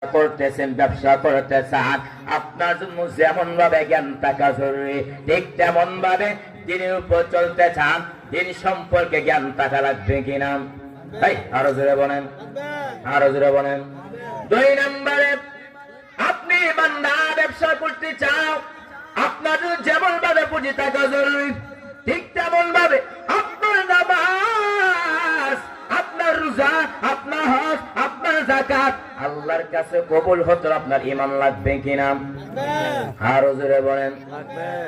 করতেছেন, ব্যবসা করতে চান, আপনার জন্য যেমন ভাবে জ্ঞান থাকা জরুরি, ঠিক তেমন ভাবে দিনের উপর চলতে চান, দিন সম্পর্কে জ্ঞান থাকা লাগবে কিনা? আরো জোরে বলেন, আরো জোরে বলেন। 2 নম্বরে, আপনি বান্দা ব্যবসা করতে চাও, আপনার যেমন ভাবে পুঁজি থাকা জরুরি, ঠিক তেমন ভাবে আপনার নামাজ, আপনার রোজা, আপনার হজ, আপনার যাকাত আল্লাহর কাছে কবুল হতে আপনার ঈমান লাগবে কিনা? আরো জোরে বলেন।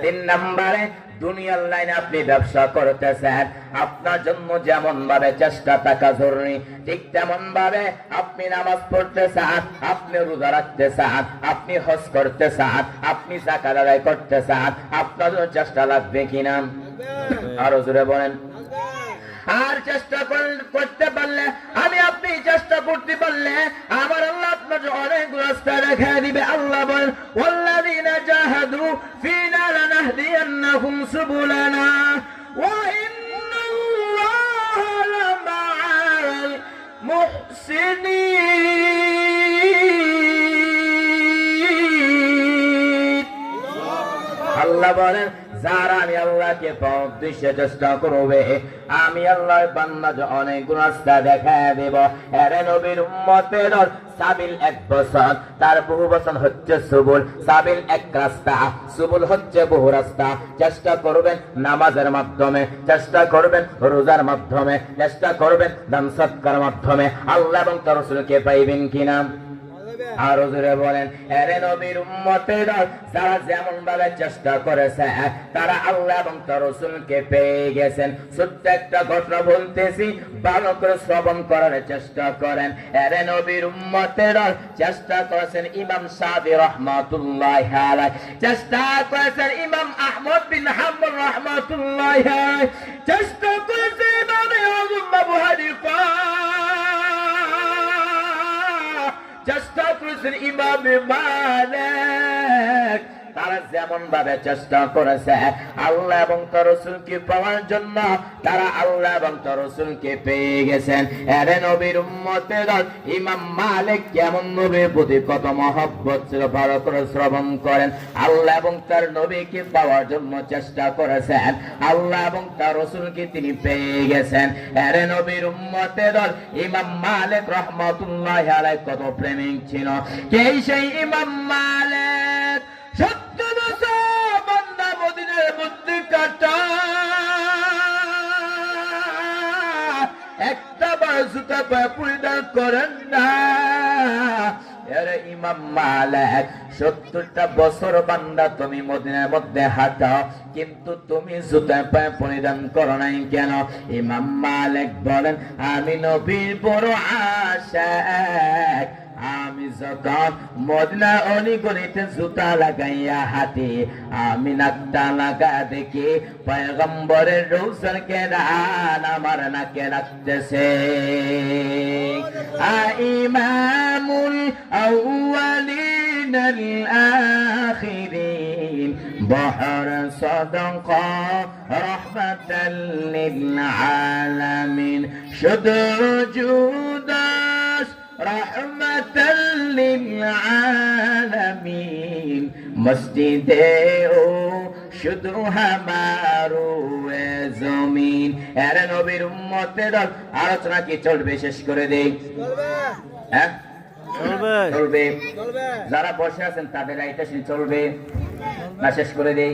3 নম্বরে, দুনিয়ার লাইনে আপনি ব্যবসা করতেছেন, আপনার জন্য যেমন ভাবে চেষ্টা থাকা জরুরি, ঠিক তেমন ভাবে আপনি নামাজ পড়তে চান, আপনি রোজা রাখতে চান, আপনি হজ করতে চান, আপনি যাকাত আদায় করতে চান, আপনার জন্য চেষ্টা লাগবে কিনা? আরো জোরে বলেন। আর চেষ্টা করতে পারলে, আমি আপনি চেষ্টা করতে পারলে আমার আল্লাহ আপনার অনেক রাস্তা দেখা দিবে। আল্লাহ বলেন, ওয়াল্লাযীনা জাহাদু ফীনা লানাহদিয়ান্নাহুম সুবুলানা ওয়া ইন্নাল্লাহা লামাআল মুহসিনিন। আল্লাহ বলেন, যারা আমি আল্লাহকে পাওয়ার উদ্দেশ্যে চেষ্টা করবে, আমি আল্লাহ বান্দাকে অনেক রাস্তা দেখায় দেব। এর নবীর উম্মতের সাবিল 1 বছর, তার বহু বছর হচ্ছে সুবুল। সাবিল 1 রাস্তা, সুবুল হচ্ছে বহু রাস্তা। চেষ্টা করবেন নামাজের মাধ্যমে, চেষ্টা করবেন রোজার মাধ্যমে, চেষ্টা করবেন দান সদকার মাধ্যমে আল্লাহ এবং তার রাসূলকে পাইবেন কিনা? আরো জোরে বলেন। এরে নবীর উম্মতেরা যারা যেমন ভাবে চেষ্টা করেছে, তারা আল্লাহ এবং তার রাসূলকে পেয়ে গেছেন। ছোট্ট একটা ঘটনা বলতেছি, ভালো করে শ্রবণ করার চেষ্টা করেন। এরে নবীর উম্মতেরা চেষ্টা করেছেন ইমাম শাফি রাহমাতুল্লাহি আলাইহি, চেষ্টা করেছেন ইমাম আহমদ বিন হাম্বল রাহমাতুল্লাহি আলাইহি, চেষ্টা করেছেন ইমাম আবু হানিফা, চেষ্টা করেছেন ইমাম মালিক। তারা যেমন ভাবে চেষ্টা করেছে আল্লাহ এবং তার রাসূলকে পাওয়ার জন্য, তারা আল্লাহ এবং তার রাসূলকে পেয়ে গেছেন। এরে নবীর উম্মতের ইমাম মালিক কেমন নবীর প্রতি কত মহব্বত ছিল, ভালো করে শ্রবণ করেন। আল্লাহ এবং তার নবীকে পাওয়ার জন্য চেষ্টা করেছেন, আল্লাহ এবং তার রাসূলকে তিনি পেয়ে গেছেন। এরে নবীর উম্মতের ইমাম মালিক রাহমাতুল্লাহি আলাইহি কত প্রেমিক ছিল। কে সেই ইমাম মালিক? 70 বছর বান্দা মদিনার মধ্যে কাটা, একটা বার জুতা পায়ে পরিধান করেন না। এরে ইমাম মালিক, 70টা বছর বান্দা তুমি মদিনার মধ্যে হাঁটাও, কিন্তু তুমি জুতা পায়ে পরিধান করো নাই কেন? ইমাম মালিক বলেন, আমি নবীর বড় আশিক, আমি যখন মদিনা অলিগলিতে জুতা লাগাইয়া হাঁটি, আমি নাকটা লাগা দেখি পয়গম্বরের রওজার কেরান আমার নাকে লাগতেছে। ইমামুল আউয়ালিন আল আখিরিন বহর সাদাকা রাহমাতাল লিল আলামিন, শুধু জুদাস রহমতাল লিল আলামিন, মসজিদে ও শুধু হামারো এ জমিন। এর নবীর উম্মতের আলোচনা কি চলবে? শেষ করে দেই। হ্যাঁ চলবে। যারা বসে আছেন তাদের এটা চলবে না শেষ করে দেই?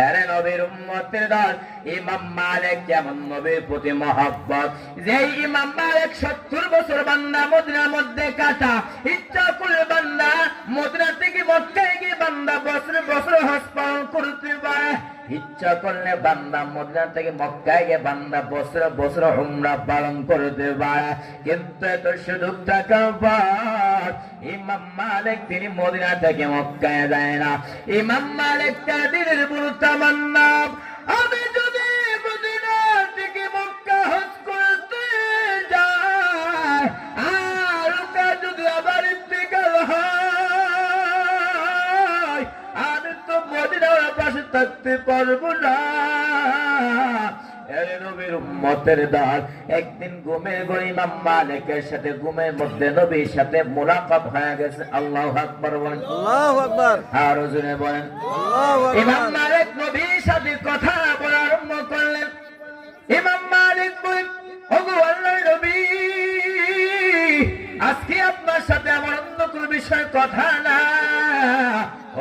আরে নবীর উম্মতের দল ইমাম মালিক যেমন নবীর প্রতি মহব্বত, যে ইমাম মালিক 70 বছর বান্দা মদিনার মধ্যে কাটা, ইচ্ছা করে বান্দা মদিনা থেকে মক্কায় গিয়ে বান্দা বছর বছর হজ পালন করতে পারে, ইচ্ছা করলে বান্দা মদিনা থেকে মক্কায় গিয়ে বান্দা বছর বছর উমরা পালন করতে পারে। কিন্তু এত সুযোগ থাকার পর ইমাম মালিক তিনি মদিনা থেকে মক্কায় যায় না। ইমাম মালিক তার দিনের বড় তামান্না, আমি যদি মদিনা থেকে মক্কা হজ করতে যাই, আর ওটা যদি আবার ইন্তেকাল হয়, আমি তো মদিনার পাশে থাকতে পারবো না। নবীর উম্মতের দল, একদিন ঘুমের ঘরে ইমাম মালিকের সাথে ঘুমের মধ্যে নবীর সাথে মুলাকাত হয়ে গেছে। আল্লাহু আকবার বলেন, আল্লাহু আকবার, আর জোরে বলেন আল্লাহু আকবার। ইমাম মালিক নবীর সাথে কথা বলা আরম্ভ করলেন। ইমাম মালিক বলেন, ওগো আল্লাহর নবী, আজকে আপনার সাথে আমার অন্য কোনো বিষয় কথা না।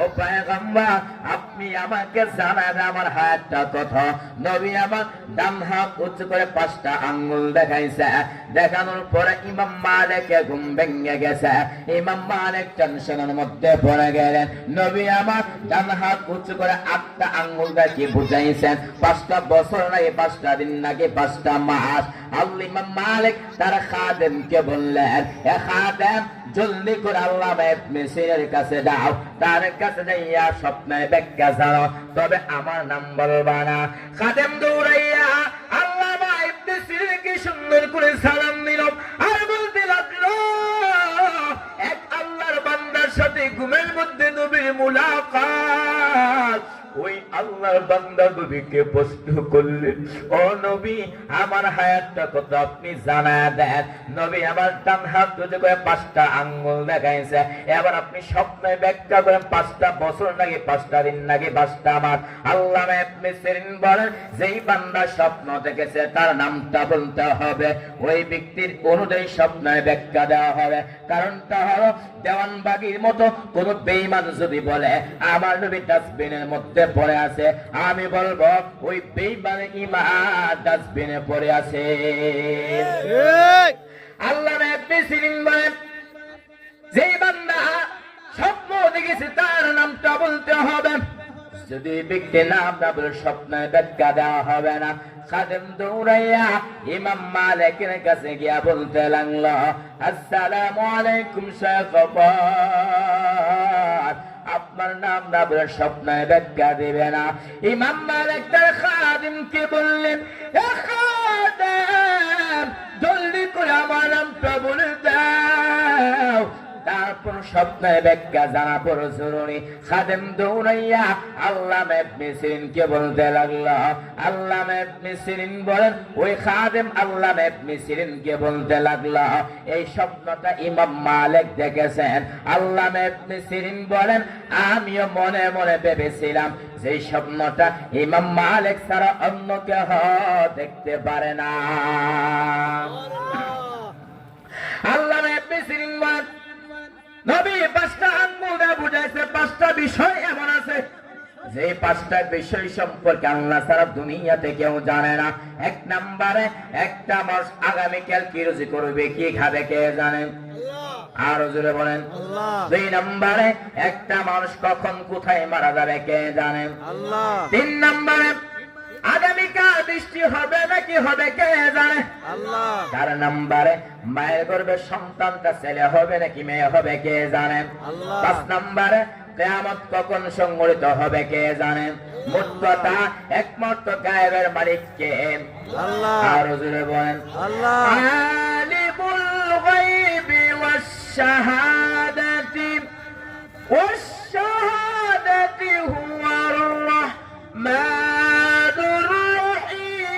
ও পয়গম্বর, আপনি আমাকে জানান আমার হাতটা কথা। নবী আমার ডান হাত উঁচু করে 5টা আঙ্গুল দেখাইছে। দেখানোর পরে ইমাম মালিকের ঘুম ভেঙে গেছে। ইমাম মালিক টেনশনের মধ্যে পড়ে গেলেন। নবী আমার ডান হাত উঁচু করে 8টা আঙ্গুল দেখি বুঝাইছেন। 5টা বছর নাকি 5টা দিন নাকি 5টা মাস। আল্লাহ ইমাম মালিক তার খাদেমকে বললেন, এ খাদেম, জলদি করে আল্লামা ইবনে সিরিনের কাছে যাও, তার কাছে যাইয়া স্বপ্নের ব্যাখ্যা জানো, তবে আমার নাম বলবা না। খাদেম দৌড়াইয়া আল্লামা ইবনে সিরিনকে সুন্দর করে সালাম দিল আর বলতে লাগলো, এক আল্লাহর বান্দার সাথে ঘুমের মধ্যে নবীর মুলাকাত। ওই আল্লাহর বান্দা নবীকে প্রশ্ন করলেন, ও নবী, আমার হায়াতটা কত আপনি জানা দেন। নবী আমার ডান হাত উঁচু করে 5টা আঙ্গুল দেখাইছে। এবার আপনি স্বপ্নে ব্যাখ্যা করেন 5টা বছর নাকি 5টা দিন নাকি 5টা মাস। আল্লামা ইবনে সিরিন বলেন, যেই বান্দা স্বপ্ন দেখেছে তার নামটা বলতে হবে, ওই ব্যক্তির অনুযায়ী স্বপ্নের ব্যাখ্যা দেওয়া হবে। কারণটা হলো, দেওয়ানবাগির মতো কোন বেঈমান যদি বলে আমার নবী ডাস্টবিনের মধ্যে পড়ে আছে, আমি বলবো ওই বেঈমানের ঈমান ডাস্টবিনে পড়ে আছে। আল্লামা ইবনে সিরিন বলেন, যেই বান্দা স্বপ্ন দেখেছে তার নামটা বলতে হবে, যদি ব্যক্তি নাম না বলে স্বপ্নের ব্যাখ্যা দেওয়া হবে না। খাদেম দৌড়াইয়া ইমাম মালিকের কাছে গিয়া বলতে লাগলো, আসসালামু আলাইকুম শায়খ, আপনার নাম না বলে স্বপ্নের ব্যাখ্যা দিবে না। ইমাম মালিক তার খাদেমকে বললেন, এ খাদেম, জলদি করে আমার নামটা বলে দাও, তারপর স্বপ্নের ব্যাখ্যা জানা বড় জরুরি। খাদেম দৌড়াইয়া আল্লামা ইবনে সিরিনকে বলতে লাগলো। আল্লামা ইবনে সিরিন বলেন, ওই খাদেম আল্লামা ইবনে সিরিনকে বলতে লাগলো, এই স্বপ্নটা ইমাম মালিক দেখেছেন। আল্লামা ইবনে সিরিন বলেন, আমিও মনে মনে ভেবেছিলাম যে স্বপ্নটা ইমাম মালিক ছাড়া অন্য কেউ দেখতে পারে না। আল্লামা ইবনে সিরিন বলেন, নবী 5টা আঙ্গুল দিয়ে বুঝাইছে 5টা বিষয় এমন আছে যে 5টা বিষয় সম্পর্কে আল্লাহ সারা দুনিয়াতে কেউ জানে না। 1 নম্বরে, একটা মানুষ আগামীকাল কি রুজি করবে, কি খাবে, কে জানেন? আরো জোরে বলেন আল্লাহ। 2 নম্বরে, একটা মানুষ কখন কোথায় মারা যাবে, কে জানেন? আল্লাহ। 3 নম্বরে, আগামীকাল বৃষ্টি হবে নাকি হবে, কে জানে? আল্লাহ। 4 নম্বরে, মায়ের গর্ভে সন্তানটা ছেলে হবে নাকি মেয়ে হবে, কে জানেন? আল্লাহ। 5 নম্বরে, কিয়ামত কখন সংঘটিত হবে, কে জানেন? মোট কথা, একমাত্র গায়েবের মালিক কে? আল্লাহ। আর জোরে বলেন আল্লাহ। আলিমুল গায়বি ওয়াশ শাহাদাতি ওয়াশ শাহাদাতি হুয়ার রাহমানুর রহিম।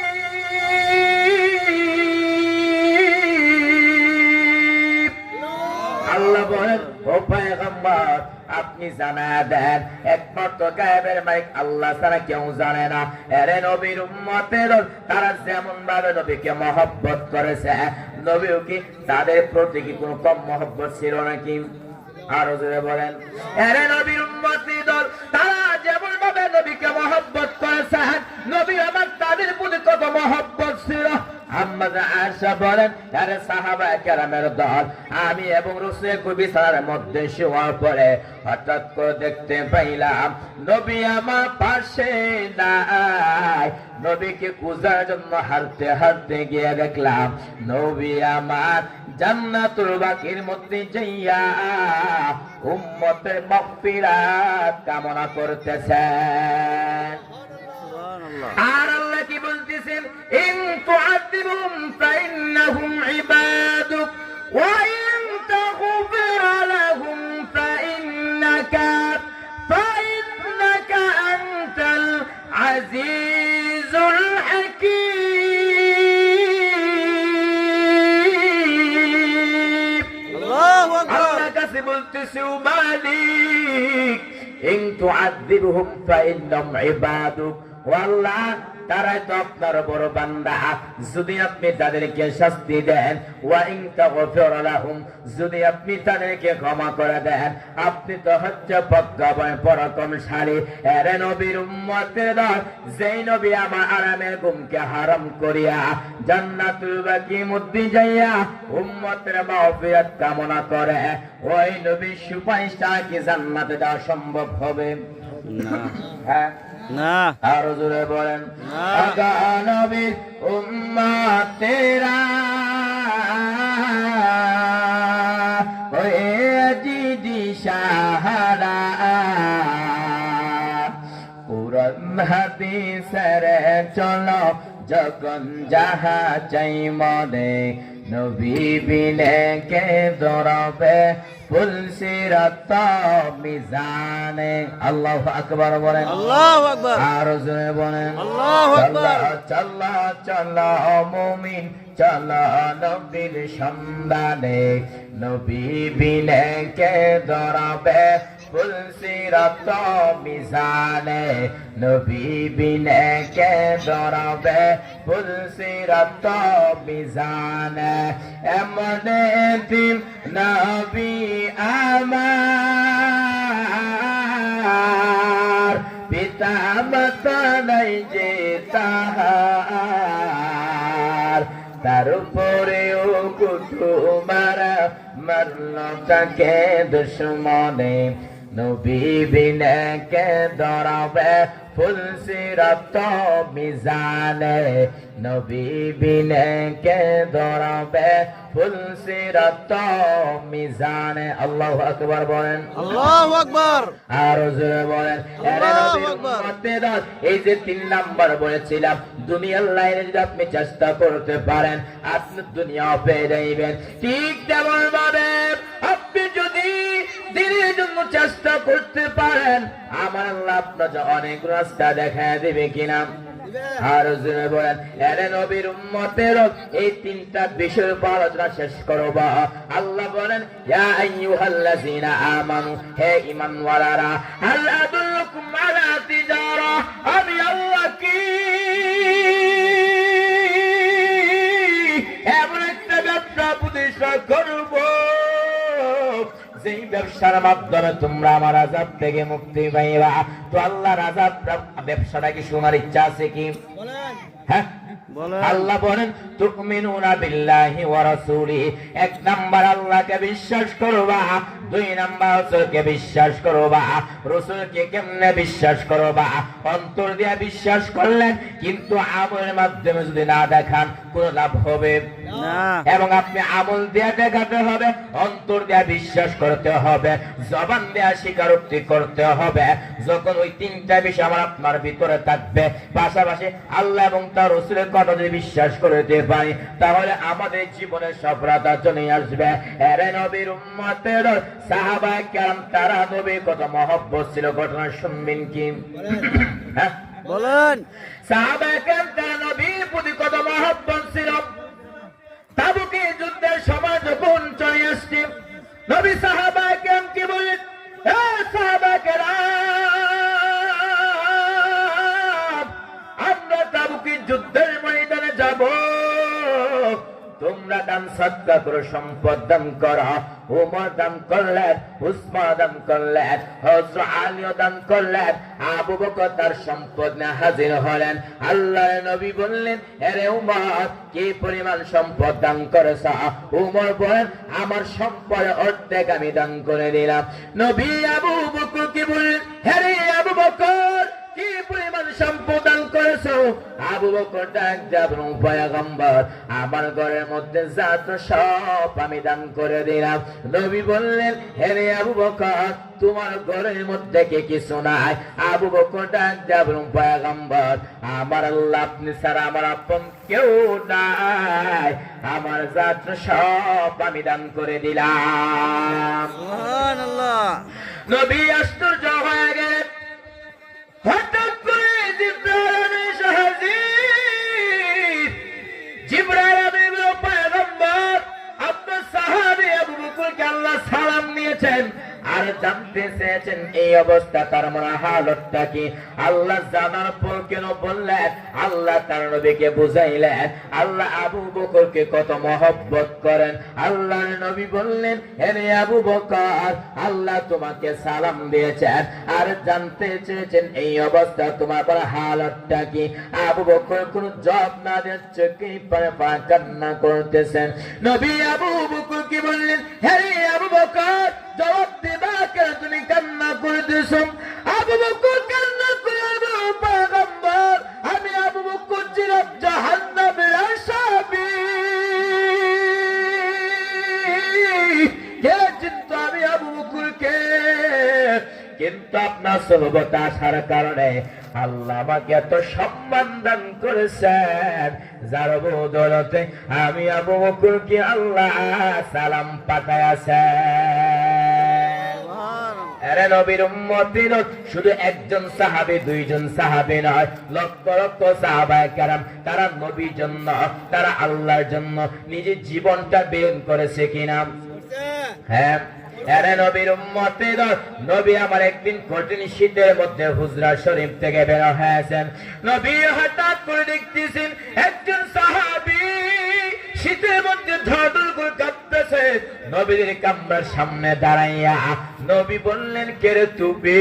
আল্লাহ বলেন, ও পয়গম্বর, আপনি জানা দেন একমাত্র গায়েবের মালিক আল্লাহ ছাড়া কেউ জানে না। এরে নবীর উম্মতের তারা যেমন ভাবে নবীকে মহব্বত করেছে, নবীও কি তাদের প্রতি কি কোনো কম মহব্বত ছিল নাকি? আরো জোরে বলেন, এরে নবীর উম্মতের দল তারা যেমন ভাবে নবীকে মহব্বত করেছে, নবী আমার তাদের প্রতি কত মহব্বত ছিল। আম্মাজ আয়েশা বলেন, আরে সাহাবায়ে কেরামের দল, আমি এবং রাসূলের বিছানার মধ্যে শোয়ার পরে হঠাৎ করে দেখতে পাইলাম নবী আমার পাশে নাই। নবীকে খোঁজার জন্য হাঁটতে হাঁটতে গিয়ে দেখলাম নবী আমার জান্নাতুল বাকির মধ্যে যাইয়া উম্মতের মাগফিরাত কামনা করতেছেন। আর আল্লাহ কি বলতেছেন, ইন তুআযিবুহুম ফাইন্নাহুম ইবাদুক ওয়া ইন তাগফির লাহুম ফাইন্নাকা আনতাল আজিজুল হাকীম। বলতেছে মালিক ইন তুআযিবহুম ফাইন্নাহুম ইবাদুক, ও আল্লাহ তারাই তো আপনার বড় বান্দা, যদি আপনি তাদেরকে শাস্তি দেন, ওয়া ইন তাগফির লাহুম, যদি আপনি তাদেরকে ক্ষমা করে দেন, আপনি তো হচ্ছে প্রজ্ঞাময় পরাক্রমশালী। এর নবীর উম্মতের দল, যেই নবী আমার আরামের ঘুমকে হারাম করিয়া জান্নাতুল বাকির মধ্যে যাইয়া উম্মতের মাগফিরাত কামনা করে, ওই নবীর সুপারিশটা কি জান্নাতে যাওয়া সম্ভব হবে? না হ্যাঁ না আরো জোরে বলেন। আগা নবীর উম্মতেরা হয়েছি দিশাহারা, কুরআন হাদিসের চলো যখন যাহা চাই মনে, নবী বিনে কে দরবে ফুলসিরাত মিজানে। আল্লাহু আকবার বলেন, আল্লাহু আকবার, আর জোরে বলেন আল্লাহু আকবার। চলো চলো মুমিন চলো নবীর সন্ধানে, নবী বিনে কে দরবে ফুলসিরাত মিজানে, নবী বিনে কে দরবে ফুলসিরাত মিজানে। এমন দিন নবী আমার, পিতা মাতা নাই যে তাহার, তার উপরেও কুতুমারা মারল তাকে দুশ্মনে, নবী বিনে কে দরবে ফুলসিরাত মিজানে, নবী বিনে কে দরবে ফুলসিরাত মিজানে। আল্লাহু আকবার বলেন, আল্লাহু আকবার, আর জোরে বলেন। আল্লাহু আকবার। এই যে 3 নাম্বার বলেছিলাম, দুনিয়ার লাইনে যদি আপনি চেষ্টা করতে পারেন, আপনি দুনিয়া পেয়ে যাইবেন। ঠিক তেমন ভাবে আপনি যদি দিনের জন্য চেষ্টা করতে পারেন, আমার আল্লাহ আপনাকে অনেক রাস্তা দেখায় দেবে কিনা? আর জোরে বলেন। এরে নবীর উম্মতের এই 3টা বিষয়ের উপর আলোচনা শেষ করব। আল্লাহ বলেন, ইয়া আইয়ুহাল্লাযীনা আমানু, হে ঈমানওয়ালারা, হাল আদুল্লুকুম আলা তিজারা, আমি আল্লাহ কি এমন একটা ব্যবসা প্রতিষ্ঠা করব যেই ব্যবসার মাধ্যমে তোমরা আমার আযাব থেকে মুক্তি পাইবা। তো আল্লাহর আযাব ব্যবসাটা কি শোনার ইচ্ছা আছে কি? হ্যাঁ আল্লাহ বলেন, তুমিনুনা বিল্লাহি ওয়া রাসূলিহি, 1 নাম্বার আল্লাহকে বিশ্বাস করবা, 2 নাম্বার রাসূলকে বিশ্বাস করবা। রাসূলকে কেমনে বিশ্বাস করবা? অন্তর দিয়ে বিশ্বাস করলেন, কিন্তু আমলের মাধ্যমে যদি না দেখান কোনো লাভ হবে না। এবং আপনি আমল দিয়ে দেখাতে হবে, অন্তর দিয়ে বিশ্বাস করতে হবে, জবান দিয়ে স্বীকারোক্তি করতে হবে। যখন ওই 3টা বিষয় আমার আপনার ভিতরে থাকবে, পাশাপাশি আল্লাহ এবং তার রাসূলের কথা যদি বিশ্বাস করতে পারি, তাহলে আমাদের জীবনে সফলতা চলে আসবে। এরে নবীর উম্মতের সাহাবায়ে কেরাম, তারা নবীর কত মহব্বত ছিল, ঘটনা শুনবেন কি? হ্যাঁ বলেন। সাহাবায়ে কেরাম তারা নবীর প্রতি কত মহব্বত ছিল। তাবুকের যুদ্ধের সময় যখন চলে আসছে, নবী সাহাবায়ে কেরাম কি বলেন? হে সাহাবায়ে কেরাম, আমরা তাবুকের যুদ্ধের ময়দানে যাব, তোমরা দান সদকা করো, সম্পদ দান করো। ওমর দান করলেন, উসমান দান করলেন, হযরত আলীও দান করলেন, আবু বকর তার সম্পদ নিয়ে হাজির হলেন। আল্লাহর নবী বললেন, আরে উমর, কি পরিমাণ সম্পদ দান করেছ? উমর বলেন, আমার সম্পদের অর্ধেক আমি দান করে দিলাম। নবী আবু বকরকে বললেন, আরে আবু বকর, কি পরিমাণ সম্পদ দান করেছো? আবু বকর ডাক যাবেন, পয়গম্বর, আমার ঘরের মধ্যে যা তো সব আমি দান করে দিলাম। নবী বললেন, হে আবু বকর, তোমার ঘরের মধ্যে কি কিছু নাই? আবু বকর ডাক যাবেন, পয়গম্বর, আমার আল্লাহ আপনি ছাড়া আমার আপন কেউ নাই, আমার যা তো সব আমি দান করে দিলাম। সুবহানাল্লাহ। নবী আশ্চর্য হয়ে গেলেন। হঠাৎ করে জিবরাইল এসে হাজির। জিবরাইল আমিনুল পয়গম্বর, আপনার সাহাবী আবু বকরকে আল্লাহ সালাম নিয়েছেন। আর জানতে চেয়েছেন এই অবস্থা তার মনে হালতটা কি। আল্লাহ জানার পর কেন বললেন? আল্লাহ তার নবীকে বুঝাইলেন আল্লাহ আবু বকরকে কত মহব্বত করেন। আল্লাহর নবী বললেন, হে আবু বকর, আল্লাহ তোমাকে সালাম দিয়েছেন আর জানতে চেয়েছেন এই অবস্থা তোমার বড় হালতটা কি। আবু বকর কোন জবাব না দিয়ে চোখে পানি কান্না করতেছেন। নবী আবু বকর কি বললেন, হে আবু বকর, জবাব দিবা কেন তুমি কান্না করতেছো? আবু বকর কান্না করে, পয়গম্বর, আমি আবু বকর ছিলাম জাহান্নামের আসামি। কে চিনতো আমি আবু বকরকে? কিন্তু আপনার সহবত আসার কারণে আল্লাহ আমাকে এত সম্মান দান করেছেন, যার বদৌলতে আমি আবু বকরকে আল্লাহ সালাম পাঠাইয়াছেন। আরে নবীর উম্মতির শুধু একজন সাহাবী, দুইজন সাহাবী নয়, লক্ষ লক্ষ সাহাবায়ে কেরাম, তারা নবীর জন্য, তারা আল্লাহর জন্য নিজের জীবনটা বের করেছে কিনা? হ্যাঁ। আরে নবীর উম্মতের নবী আমার একদিন কঠিন শীতের মধ্যে হুজরা শরীফ থেকে বের হয়েছেন। নবী হঠাৎ করে দেখতেছেন একজন সাহাবী শীতের মধ্যে ধড়ধড় করে কাঁপতেছে। নবীর কামরার সামনে দাঁড়াইয়া নবী বললেন, কে রে তুমি?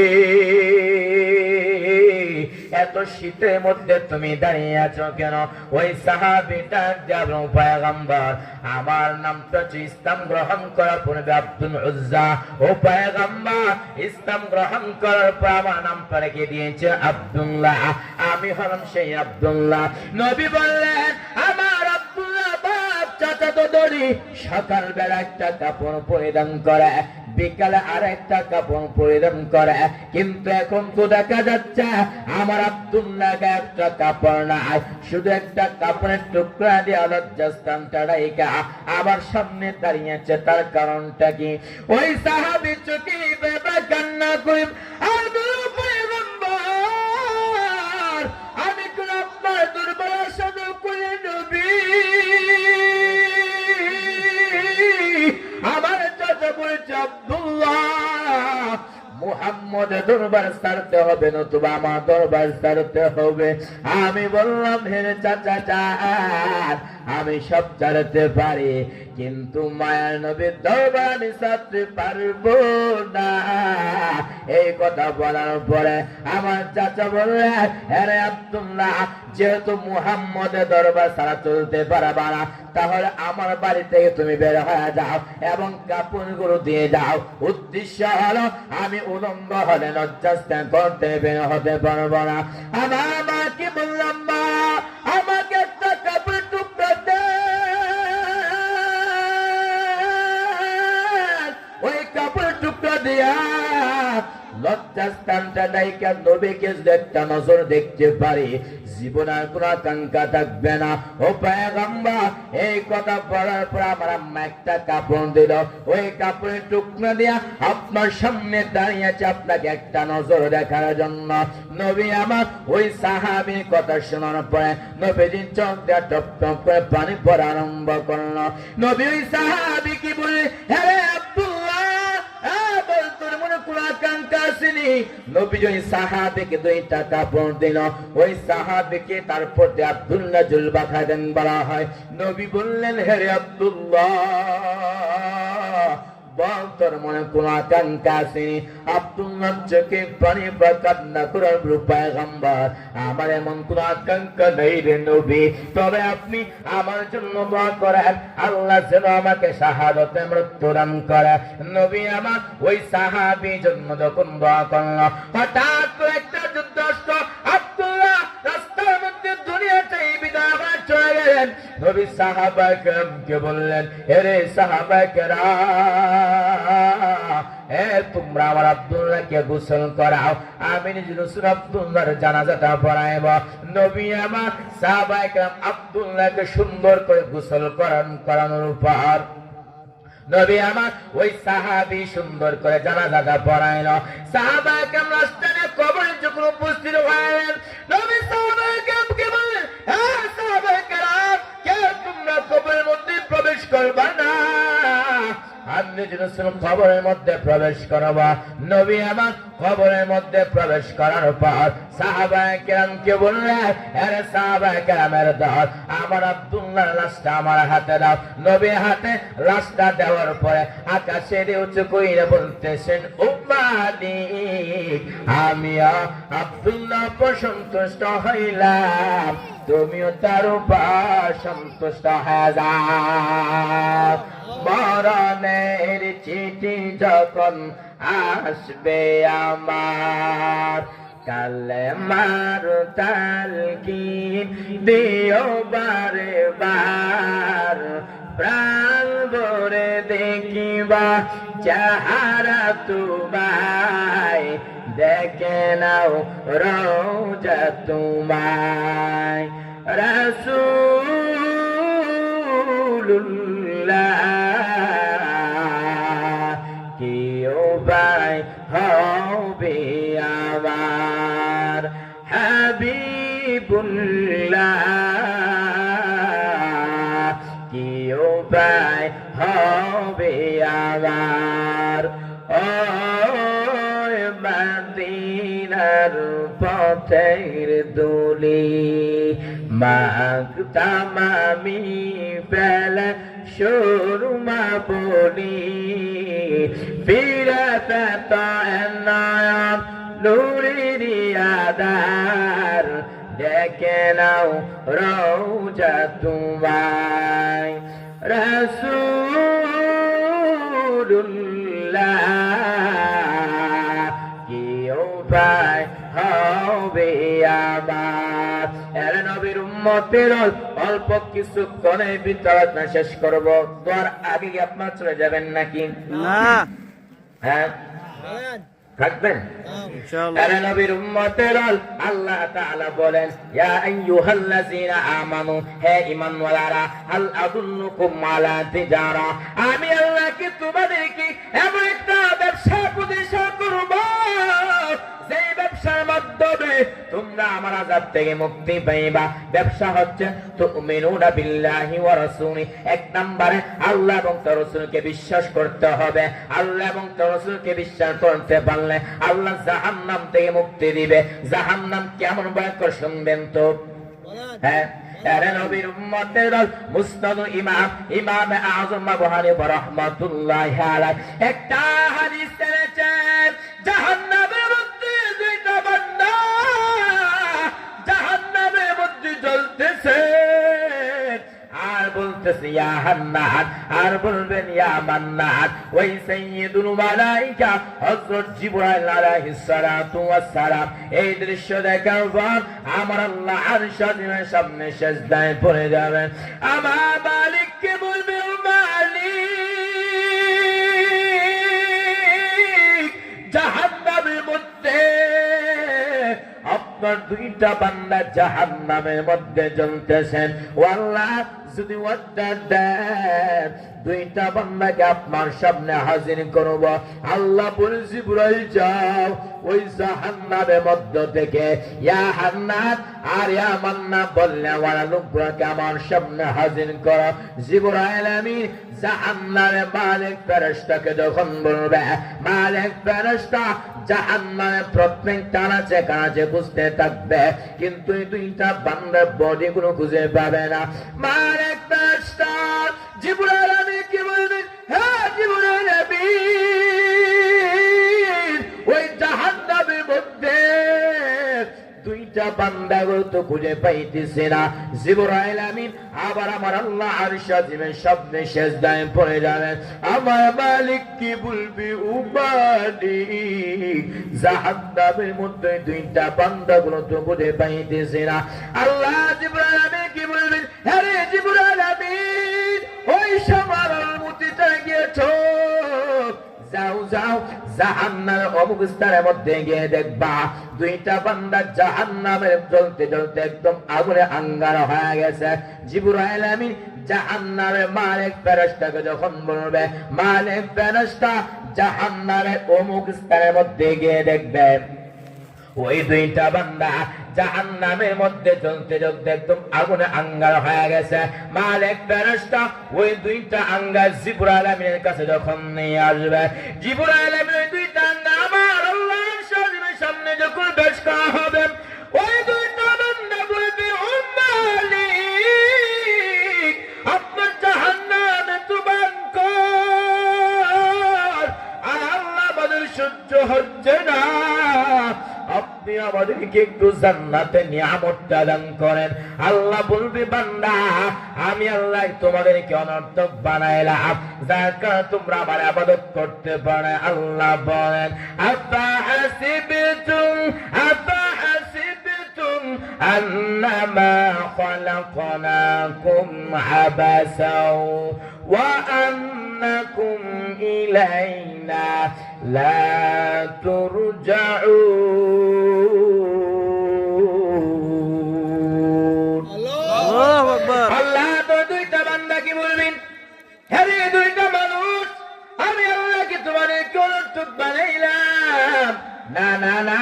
এত শীতের মধ্যে তুমি দাঁড়িয়ে আছো কেন? ওই সাহাবীটা যাবেন, পয়গম্বর, আমার নামটা হচ্ছে ইসলাম গ্রহণ করার পূর্বে আব্দুল উজ্জা। ও পয়গম্বর, ইসলাম গ্রহণ করার পর আমার নামটা রেখে দিয়েছে আব্দুল্লাহ, আমি হলাম সেই আব্দুল্লাহ। নবী বললেন, আমার আব্দুল্লাহ বাপ চাচাতো দড়ি সকাল বেলা একটা কাপড় পরিধান করে, বিকালে আর একটা কাপড় পরিধান করে, কিন্তু এখন তো দেখা যাচ্ছে আমার আব্দুল্লাহকে একটা কাপড় নাই, শুধু একটা কাপড়ের টুকরা দিয়ে লজ্জাস্থানটা রেখে আমার সামনে দাঁড়িয়েছে। তার কারণটা কি? ওই সাহাবী চোখে বেবা কান্না করে আর বলল, পয়গম্বর, আমি কোন আপনার দুর্বল সাধু করে নবী, আমার চাচা বলেছে আব্দুল্লাহ, মুহাম্মদের দরবার ছাড়তে হবে, নতুবা আমার দরবার ছাড়তে হবে। আমি বললাম, হে চাচা চান, আমি সব ছাড়তে পারি, কিন্তু মায়ার নবীর দরবার আমি ছাড়তে পারবো না। এই কথা বলার পরে আমার চাচা বললেন, আরে আব্দুল্লাহ, যেহেতু মুহাম্মদের দরবার ছাড়া চলতে পারবা না, তাহলে আমার বাড়ি থেকে তুমি বের হয়ে যাও এবং কাপড়গুলো দিয়ে যাও। উদ্দেশ্য হলো আমি উলঙ্গ হলে লজ্জাস্থান করতে বের হতে পারবো না। আমার মাকে বললাম, মা, আমাকে একটা কাপড় টুকরো দেন। ওই কাপড় টুকরো দিয়া লজ্জাস্থানটা নায়িকা নবীকে একটা নজর দেখতে পারি, জীবন আর কোন আকাঙ্ক্ষা থাকবে না। ও পয়গম্বর, এই কথা বলার পর আমার আম্মা একটা কাপড় দিল, ওই কাপড়ের টুকরা দিয়া আপনার সামনে দাঁড়িয়েছে আপনাকে একটা নজর দেখার জন্য। নবী আমার ওই সাহাবীর কথা শোনার পরে নবীজির চোখ দিয়ে টপ টপ করে পানি পড়া আরম্ভ করলো। নবী ওই সাহাবী কি বলে, হ্যাঁ আব্দুল্লাহ, তোর মনে কোন আকাঙ্ক্ষা আসেনি? নবী ওই সাহাবীকে দুইটা কাপড় দিল, ওই সাহাবীকে তারপর আব্দুল্লাহ জুলবা খাদেন বলা হয়। নবী বললেন, হে আব্দুল্লাহ, বল তোর মনে কোন আকাঙ্ক্ষা আসেনি? আব্দুল্লাহ চোখে পানি বা কান্না করার পয়গম্বর, আমার এমন কোন আকাঙ্ক্ষা নেই রে নবী, তবে আপনি আমার জন্য দোয়া করেন, আল্লাহ যেন আমাকে শাহাদাতে মৃত্যু দান করে। নবী আমার ওই সাহাবীর জন্য যখন দোয়া করল, হঠাৎ করে একটা যুদ্ধ আসলো, আব্দুল্লাহ রাস্তার মধ্যে দুনিয়া চাই বিদায় হয়ে চলে গেলেন। নবী সাহাবায়ে কেরামকে বললেন, এরে সাহাবায়ে কেরাম, তোমরা আমার আব্দুল্লাহকে গোসল করাও, আমি নিজে রাসূল আব্দুল্লাহর জানাজাটা পড়াইব। নবী আমার সাহাবায়ে কেরাম আব্দুল্লাহকে সুন্দর করে গোসল করানোর পর নবী আমার ওই সাহাবী সুন্দর করে জানাজাটা পড়াইলো। সাহাবায়ে কেরাম রাস্তায় কবরে যখন উপস্থিত হলেন, নবী সাহাবায়ে কেরামকে বললেন, হ্যাঁ সাহাবায়ে কেরাম, কে তোমরা কবরের মধ্যে প্রবেশ করবা না? আমি নিজের কবরের মধ্যে প্রবেশ করব। নবী আমার কবরের মধ্যে প্রবেশ করার পর সাহাবায়ে কেরামকে বললেন, আরে সাহাবায়ে কেরামের দল, আমার আব্দুল্লাহর লাশটা আমার হাতে দাও। নবী হাতে লাশটা দেওয়ার পরে আকাশে উঁচু কইরা বলতেছেন, ও মালিক, আমি আব্দুল্লাহ সন্তুষ্ট হইলাম, তুমিও তার উপর সন্তুষ্ট হয়ে যাও। মরণের চিঠি যখন আসবে আমার, কালেমার তালকিন দিও বারে বার, প্রাণ ভরে দেখিবা চেহারা তোমায়, দেখে নাও রওজা তোমায়। রাসূলুল্লাহ কি উপায় হবে আমার, হাবিবুল্লাহ কি উপায় হবে আমার। ও মদিনার পথের দুলি, মাগতাম আমি বেলা সুরমা বলি, ফিরে পেত নয়ন নূরের আধার, দেখে নাও রওজা তোমায়। রাসূলুল্লাহ কি উপায় হবে আমার। এর নবীর উম্মতের অল্প কিছুক্ষণের ভিতরে আপনার শেষ করব। দোয়ার আগে কি আপনার চলে যাবেন নাকি? না, হ্যাঁ থাকবেন ইনশাআল্লাহ। আরে নবীর উম্মতের আল্লাহ তাআলা বলেন, ইয়া আইয়ুহাল্লাযীনা আমানু, হে ঈমানওয়ালারা, হাল আদুল্লুকুম আলা তিজারা, আমি আল্লাহ কি তোমাদেরকে এমন একটা ব্যবসা প্রতিষ্ঠা করব যেই ব্যবসার মাধ্যমে তোমরা আমার আযাব থেকে মুক্তি পাইবা। ব্যবসা হচ্ছে তুমিনুনা বিল্লাহি ওয়া রাসূলি, এক নম্বরে আল্লাহ এবং তার রাসূলকে বিশ্বাস করতে হবে। আল্লাহ এবং তার রাসূলকে বিশ্বাস করতে পারলে আল্লাহ জাহান্নাম থেকে মুক্তি দিবে। জাহান্নাম কেমন ভয়ঙ্কর শুনবেন তো? হ্যাঁ, আরে নবীর উম্মতের মুসনাদ ইমাম আযম আবু হানিফা রাহমাতুল্লাহি আলাইহি একটা হাদিস এনেছেন, জাহান্নামের মধ্যে দুইটা বান্দা জাহান্নামের মধ্যে জ্বলতেছে আর বলতেছে ইয়া হান্নান, আর বলবেন ইয়া মান্নান। ওই সাইয়্যিদুল মালায়েকা হযরত জিবরাইল আলাইহিস সালাতু ওয়াস সালাম এই দৃশ্য দেখার পর আমার আল্লাহ আরশ আজিমের সামনে সিজদায় পড়ে যাবেন। আমার মালিককে বলবে, ও মালিক, জাহান্নামের মধ্যে আপনার দুইটা বান্দা জাহান্নামের মধ্যে জ্বলতেছেন, ও আল্লাহ যদি ওয়াদার দেন দুইটা বান্দাকে আপনার সামনে হাজির করব। আল্লাহ বলে, জিবরাইল যাও ওই জাহান্নামের মধ্য থেকে ইয়া হান্নান আর ইয়া মান্নান বললে ওরা লোকগুলোকে আমার সামনে হাজির করো। জিবরাইল আমিন জাহান্নামের মালিক ফেরেশতাকে যখন বলবে, মালিক ফেরেশতা জাহান্নামের প্রত্যেক কানাচে কানাচে খুঁজতে থাকবে, কিন্তু এই দুইটা বান্দার বডি গুলো খুঁজে পাবে না। মালিক ফেরেশতা জিবরাইল আমিন কি বলবেন, হ্যাঁ জিবরাইল আমিন, ওই জাহান্নামের মধ্যে দুইটা বান্দা তো খুঁজে পাইতেছে না। জিবরাইল আমিন আবার আমার আল্লাহ আরশ আজিমের সামনে সিজদায় পড়ে যাবেন। আমার মালিক কি বলবি, ও মালিক, জাহান্নামের মধ্যে দুইটা বান্দা গুলো তো খুঁজে পাইতেছে না। আল্লাহ জিবরাইল আমিন কি বলবেন, হ্যাঁ রে জিবরাইল আমিন, ওই সময় অনুমতিটা গিয়েছো, যাও যাও জাহান্নামের অমুক স্থানের মধ্যে গিয়ে দেখবা দুইটা বান্দা জাহান্নামের জ্বলতে জ্বলতে একদম আগুনে আঙ্গার হয়ে গেছে। জিবরাইল আমিন জাহান্নামের মালিক ফেরেশতাকে যখন বলবে, মালিক ফেরেশতা জাহান্নামের অমুক স্থানের মধ্যে গিয়ে দেখবে ওই দুইটা বান্দা জাহান্নামের মধ্যে জ্বলতে জ্বলতে একদম আগুনে আঙ্গার হয়ে গেছে। মালিক ফেরেশতা ওই দুইটা আঙ্গার জিবরাইল আমিনের কাছে যখন নিয়ে আসবে, জিবরাইল আমিন ওই দুইটা আঙ্গার আমার আল্লাহর সামনে যখন পেশ করা হবে, ওই দুইটা বান্দা বলবে, ও মালিক, আপনার জাহান্নামে তো বান কর, আর আল্লাহ আমাদের সহ্য হচ্ছে না, আপনি আমাদেরকে একটু জান্নাতে নিয়ামতটা দান করেন। আল্লাহ বলবে, বান্দা, আমি আল্লাহ তোমাদেরকে অনর্থক বানাইলাম, যার কারণে তোমরা আমার ইবাদত করতে পারো। আল্লাহ বলেন, আফাহাসিবতুম আন্নামা খালাকনাকুম আবাসাও ওয়া আন্নাকুম ইলাইনা লা তুরজাউন। আল্লাহু আকবার। আল্লাহ তো দুইটা বান্দা কি বলবেন, হ্যাঁ রে দুইটা মানুষ, আমি আল্লাহ কি তোমাদেরকে অনর্থক বানাইলাম? না না না,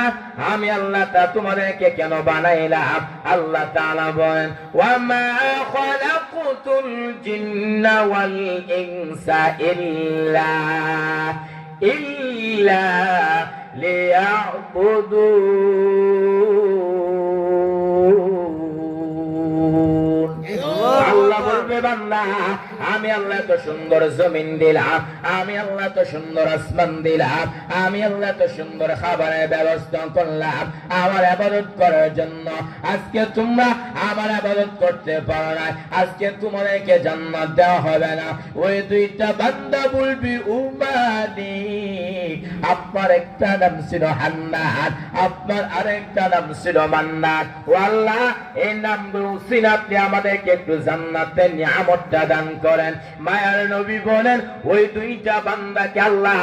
আমি আল্লাহ তা তোমাদেরকে কেন বানাইলাম? আল্লাহ তাআলা বলেন, ওয়া মা খালাকুতুল জিন্না ওয়াল ইনসা ইল্লা লিয়াবুদুন। আল্লাহ বলবে, বান্দা, আমি আল্লাহ তো সুন্দর জমিন দিলাম, আমি আল্লাহ তো সুন্দর আসমান দিলাম, আমি আল্লাহ তো সুন্দর খাবারের ব্যবস্থা করলাম আমার ইবাদত করার জন্য। আজকে তোমরা আমার ইবাদত করতে পারো না, আজকে তোমাদেরকে জান্নাত দেওয়া হবে না। ওই দুইটা বান্দা বলবি, উমালিক, আপনার একটা নাম ছিল হান্নান, আপনার আরেকটা নাম ছিল মান্নান। ও আল্লাহ, এই নামগুলো ছিল, আপনি আমাদেরকে একটু জান্নাতের নিয়ামতটা দান করেন। মায়ার নবী বলেন, ওই দুইটা বান্দাকে আল্লাহ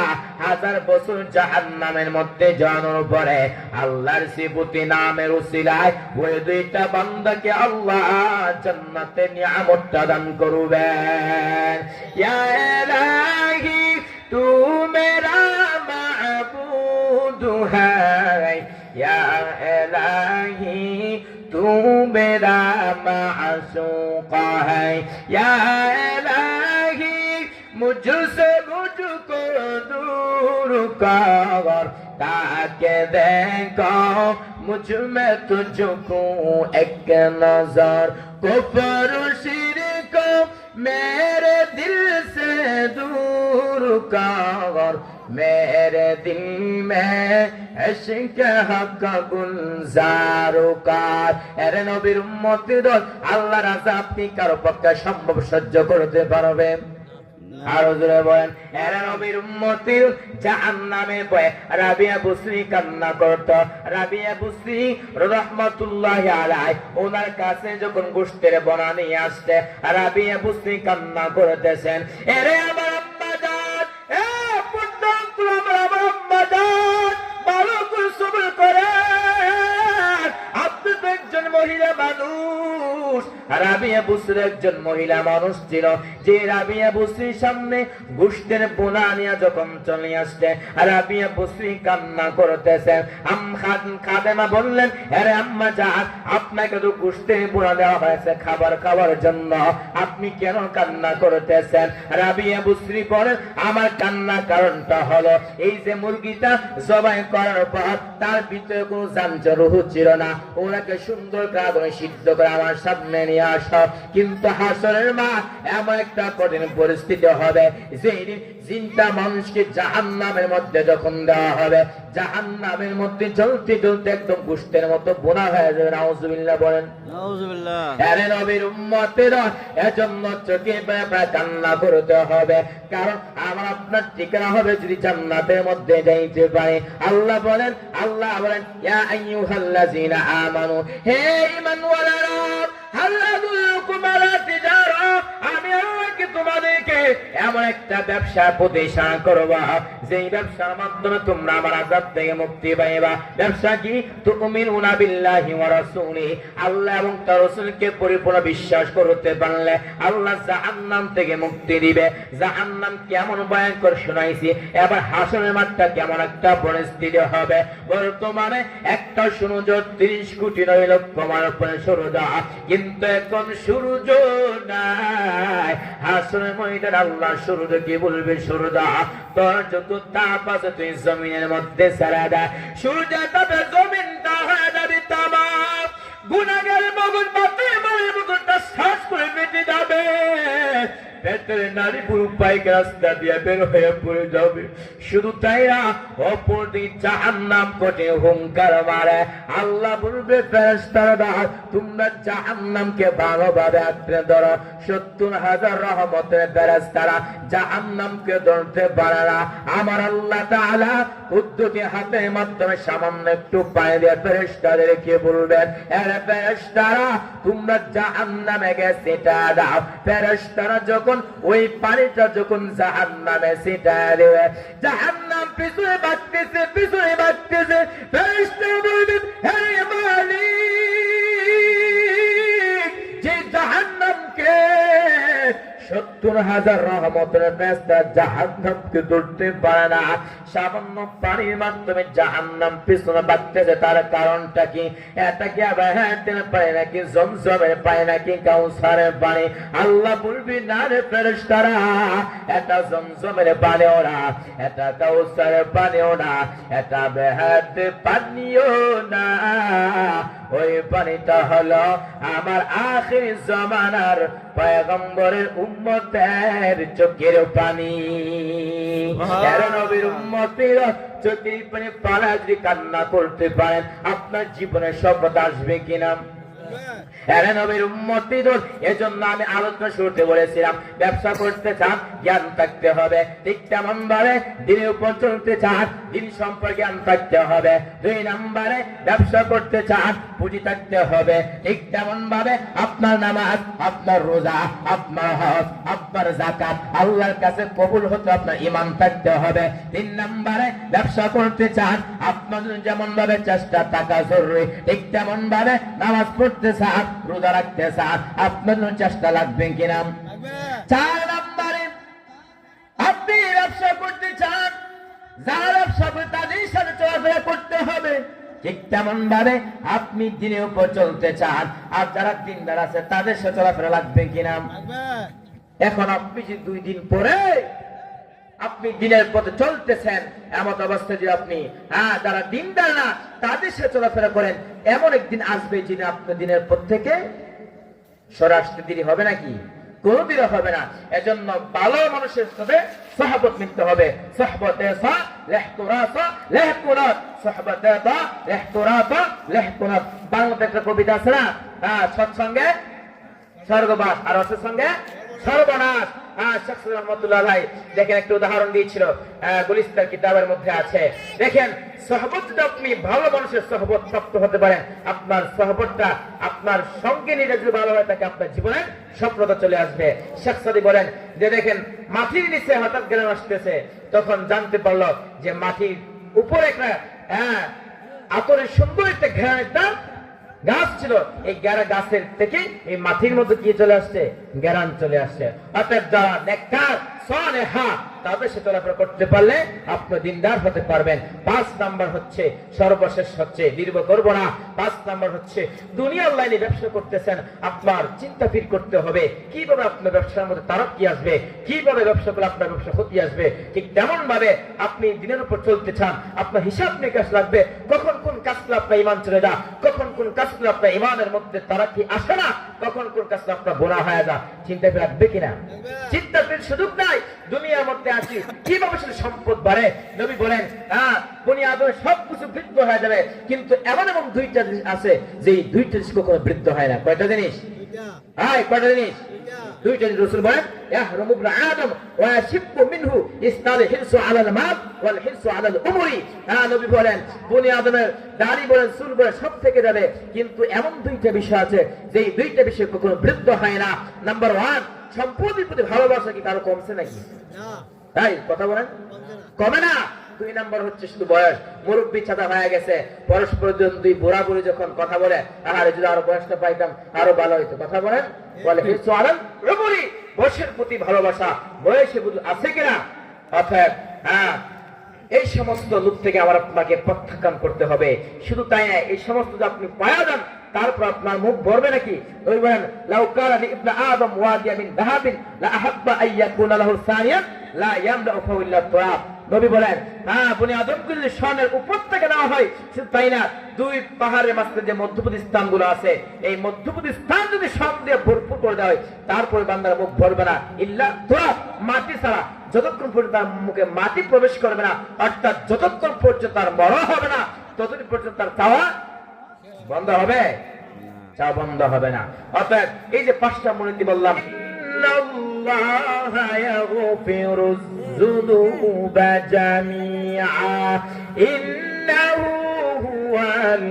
1000 বছর জাহান্নামের মধ্যে জানানোর পরে আল্লাহর সিফতি নামের উসিলায় ওই দুইটা বান্দাকে আল্লাহ জান্নাতের নিয়ামতটা দান করবেন। ইয়া ইলাহি তু মেরা মাবুদ হ্যায়, ইয়া ইলাহি तू मेरा मासूका है, या इलाही मुझसे मुझको दूर कर, ताकि देखो मुझ में तुझको एक नजर, कुफर शिरक मेरे दिल से दूर कर, मेरे दिल में इश्क हक गुलजार कर। এরে নবীর উম্মতের দল, আল্লাহর আযাব আপনি কারো পক্ষে সম্ভব সহ্য করতে পারবেন? আরো জোরে বলেন, এরে নবীর উম্মতের জাহান্নামে ভয়ে রাবিয়া বুসরি কান্না করত। রাবিয়া বুসরি রাহমাতুল্লাহি আলাইহি ওনার কাছে যখন গোশতের বোনা নিয়ে আসছে, রাবিয়া বুসরি কান্না করতেছেন, এরে আমার আম্মা জান, এ পুত্র আমার আম্মা জান, ভালো করে সবর করেন, আপনি তো একজন মহিলা মানুষ। রাবিয়া বুসরি একজন মহিলা মানুষ ছিল, যে রাবিয়া বুসরির সামনে গোশতের বোনা নিয়ে যখন চলে আসছে, রাবিয়া বুসরি কান্না করতেছেন। খাদেমা বললেন, আরে আম্মা জান, আপনাকে তো গোশতের বোনা দেওয়া হয়েছে খাবার খাওয়ার জন্য, আপনি কেন কান্না করতেছেন? রাবিয়া বুসরি বলেন, আমার কান্না কারণটা হলো এই যে মুরগিটা জবাই করার পর তার ভিতরে কোনো জানজরুহ ছিল না, ওনাকে সুন্দর করে সিদ্ধ করে আমার সামনে নিয়ে আসো। কিন্তু হাসরের মাঠ এমন একটা কঠিন পরিস্থিতি হবে, যে জিনটা মানুষকে জাহান্নামের মধ্যে যখন দেওয়া হবে, জাহান্নামের মধ্যে জ্বলতে জ্বলতে একদম গোশতের মতো বোনা হয়ে যাবে। নাউজুবিল্লাহ বলেন। নাউজুবিল্লাহ। আরে নবীর উম্মতেরা এজন্য চোখে প্রায় কান্না করতে হবে, কারণ আমার আপনার ঠিকানা হবে যদি জান্নাতের মধ্যে যাইতে পারে। আল্লাহ বলেন, ইয়া আইয়ুহাল্লাযীনা আমানু, হে ঈমানওয়ালারা, হাল আদুল্লুকুম আলা তিজারা, আমি আল্লাহ তোমাদেরকে এমন একটা ব্যবসা প্রতিষ্ঠান করবা যেই ব্যবসার মাধ্যমে তোমরা আমার আযাব থেকে মুক্তি পাইবা। ব্যবসা কি? তুমিনুনা বিল্লাহি ওয়া রাসূলিহি, আল্লাহ এবং তার রাসূলকে পরিপূর্ণ বিশ্বাস করতে পারলে আল্লাহ জাহান্নাম থেকে মুক্তি দিবে। জাহান্নাম কেমন ভয়ঙ্কর শোনাইছি, এবার হাসরের মাঠটা কেমন একটা পরিস্থিতি হবে। বর্তমানে একটা সূর্য 30 কোটি 9 লক্ষ মাইল উপরে সূর্য, কিন্তু এখন সূর্য নাই। হাসরের ময়দানে আল্লাহ সূর্যকে বলবে, সূর্য তোর যত তাপ আছে তুই জমিনের মধ্যে ছেড়ে দে। সূর্য তাপে জমিনটা হয়ে যাবে তামা, গুনাহগার মগজ বাতের মায়ের মগজটা শ্বাস করে বেঁচে যাবে। পেটের নারী পুরো পাইকে রাস্তা দিয়ে বের হয়ে পড়ে যাবে। শুধু তাই না, অপর দিকে জাহান্নাম কোটে হুঙ্কার মারে। আল্লাহ বলবে, ফেরেশতারা তোমরা জাহান্নামকে ভালোভাবে আঁকড়ে ধরো। 70,000 রহমতের ফেরেশতারা জাহান্নামকে ধরতে পারে না। আমার আল্লাহ তাআলা কুদরতি হাতের মাধ্যমে সামান্য একটু পায়ে দিয়ে ফেরেশতাদেরকে বলবেন, এরে ফেরেশতারা তোমরা জাহান্নামে গেছে দাও। ফেরেশতারা যখন ওই পানিটা যখন জাহান্নামে ছিটায় দেবে, জাহান্নাম পিছনে বাঁকতেছে, পিছনে বাঁকতেছে। ফেরেশতারা বলবেন, হে মালিক, যে জাহান্নামকে 70,000 রহমতের ফেরেশতা জাহান্নামকে ধরতে পারে না, সামান্য পানির মাধ্যমে জাহান্নাম পিছনে বাঁকতেছে, তার কারণটা কি? এটা কি আবাহাতের পানি নাকি জমজমের পানি নাকি কাউসারের পানি? আল্লাহ বলবি, না রে ফেরেশতারা, এটা জমজমের পানিও না, এটা কাউসারের পানিও না, এটা আবাহাতের পানিও না। ওই পানিটা হলো আমার আখির জামানার পয়গম্বরের উম্মতের চোখের পানি। এর নবীর উম্মতের চোখের পানি পালা যদি কান্না করতে পারেন, আপনার জীবনে সফলতা আসবে কিনা? এরে নবীর উম্মতিদের, এজন্য আমি আলোচনা শুরুতে বলেছিলাম, ব্যবসা করতে চান জ্ঞান থাকতে হবে। ঠিক তেমন ভাবে দিনের উপর চলতে চান দিন সম্পর্কে জ্ঞান থাকতে হবে। 2 নম্বরে ব্যবসা করতে চান পুঁজি থাকতে হবে। ঠিক তেমন ভাবে আপনার নামাজ, আপনার রোজা, আপনার হজ, আপনার যাকাত আল্লাহর কাছে কবুল হতে আপনার ঈমান থাকতে হবে। 3 নম্বরে ব্যবসা করতে চান আপনার যেমন ভাবে চেষ্টা থাকা জরুরি, ঠিক তেমন ভাবে নামাজ পড়তে চান, রোজা রাখতে চান, আপনার চেষ্টা লাগবে কিনা? 4 নম্বরে আপনি ব্যবসা করতে চান, যারা ব্যবসা করে তাদের সাথে চলাফেরা করতে হবে। ঠিক তেমন ভাবে আপনি দিনের উপর চলতে চান, আর যারা দিনদার আছে তাদের সাথে চলাফেরা লাগবে কিনা? এখন আপনি যে 2 দিন পরে আপনি দিনের পথে চলতেছেন, এমন অবস্থা যে আপনি যারা দিনদার না তাদের সাথে চলাফেরা করেন, এমন একদিন আসবে যিনি আপনার দিনের পথ থেকে সরে আসতে দেরি হবে নাকি? কোনদিনও হবে না। এজন্য ভালো মানুষের সাথে সহবত নিতে হবে। সহবতে সা লেহকুরাসা লেহকুরাত, সহবতে দা লেহকুরাতা লেহকুরাত। বাংলাতে একটা কবিতা আছে না, সৎসঙ্গে স্বর্গবাস আর অসৎসঙ্গে সর্বনাশ। শেখ রহমতুল্লাহ ভাই দেখেন একটা উদাহরণ দিয়েছিল, গুলিস্তান কিতাবের মধ্যে আছে। দেখেন সহবত, যদি আপনি ভালো মানুষের সহবত প্রাপ্ত হতে পারেন, আপনার সহবতটা আপনার সঙ্গে নিয়ে যদি ভালো হয় থাকে, আপনার জীবনে সফলতা চলে আসবে। শেখ সাদি বলেন যে দেখেন মাটির নিচে হঠাৎ গ্রাম আসতেছে, তখন জানতে পারলো যে মাটির উপরে একটা আতরের সুন্দর একটা ঘেরাটা গাছ ছিল, এই গাছের থেকে এই মাটির মধ্যে কি চলে আসছে? গ্যারান চলে আসছে। অর্থাৎ যারা নেককার সালেহা তাদের সাথে চলাফেরা করতে পারলে আপনি দিনদার হতে পারবেন। 5 নাম্বার হচ্ছে, সর্বশেষ হচ্ছে, দীর্ঘ করব না, 5 নাম্বার হচ্ছে দুনিয়ার লাইনে ব্যবসা করতেছেন, আপনার চিন্তা ফির করতে হবে কিভাবে আপনার ব্যবসার মধ্যে তারক্কি আসবে, কিভাবে ব্যবসা করলে আপনার ব্যবসা ক্ষতি আসবে। ঠিক তেমন ভাবে আপনি দিনের উপর চলতে চান, আপনার হিসাব নিকাশ লাগবে, কখন কোন কাজ করলে আপনার ঈমান চলে যা, কখন কোন কাজ করলে আপনার ঈমানের মধ্যে তারক্কি আসে না, কখন কোন কাজ করলে আপনার গুনাহ হয়ে যা। চিন্তা ফির রাখবে কিনা? চিন্তা ফির সুযোগ নাই। দুনিয়ার মধ্যে আছি, কিভাবে সে সম্পদ বাড়ে? নবী বলেন বনি আদম সবকিছু বৃদ্ধ হয়ে যাবে, কিন্তু এমন এমন 2টা জিনিস আছে যে 2টা জিনিস কখনো বৃদ্ধ হয় না। কয়টা জিনিস? কয়টা জিনিস? দুইটা রাসূল বলেন ইয়াহরুমু ইবনু আদম ওয়া ইয়াশিব্বু মিনহু ইসনাল হিরসু আলাল মাল ওয়াল হিরসু আলাল উমরি। নবী বলেন বনি আদমের দাড়ি বলেন চুল বলেন সব থেকে যাবে, কিন্তু এমন দুইটা বিষয় আছে যে দুইটা বিষয় কখনো বৃদ্ধ হয় না। নাম্বার 1, সম্পত্তির প্রতি ভালোবাসা কি কারো কমছে নাকি? তাই কথা বলেন, কমে না। 2 নাম্বার হচ্ছে শুধু বয়স, মুরব্বী ছাদা হয়ে গেছে, পরস্পর দুই বুড়া বুড়ি যখন কথা বলে, আরে যদি আরো বয়সটা পাইতাম আরো ভালো হইতো। কথা বলেন, বলে হিরসু আলাল উমরি, বয়সের প্রতি ভালোবাসা, বয়সে বুঝ আছে কিনা। অর্থাৎ এই সমস্ত লোক থেকে আবার আপনাকে প্রত্যাখ্যান করতে হবে। শুধু তাই না, এই সমস্ত যদি আপনি পাওয়া যান তারপর আপনার মুখ ভরবে নাকি? ওই বলেন লাউ কানা ইবনে আদম ওয়াদিয়া মিন যাহাবিন লা আহাব্বা আইয়াকুনা লাহু সানিয়ান লা ইয়ামদাউ ফাহু ইল্লা তুরাব। নবী বলেন বনি আদমকে যদি স্বর্ণের উপর থেকে নেওয়া হয়, শুধু তাই না, 2 পাহাড়ের মাঝখানে যে মধ্যবর্তী স্থানগুলো আছে, এই মধ্যবর্তী স্থান যদি স্বর্ণ দিয়ে ভরপুর করে দেওয়া হয়, তারপরে বান্দার মুখ ভরবে না ইল্লা তুরাব, মাটি ছাড়া। যতক্ষণ পর্যন্ত তার মুখে মাটি প্রবেশ করবে না, অর্থাৎ যতক্ষণ পর্যন্ত তার মরণ হবে না, ততদিন পর্যন্ত তার চাওয়া বন্ধ হবে, চাওয়া বন্ধ হবে না। অর্থাৎ এই যে 5টা মূলনীতি বললাম, ইন্নাল্লাহা ইয়াগফিরুয যুনুবা জামিআ ইন্নাহু হুয়াল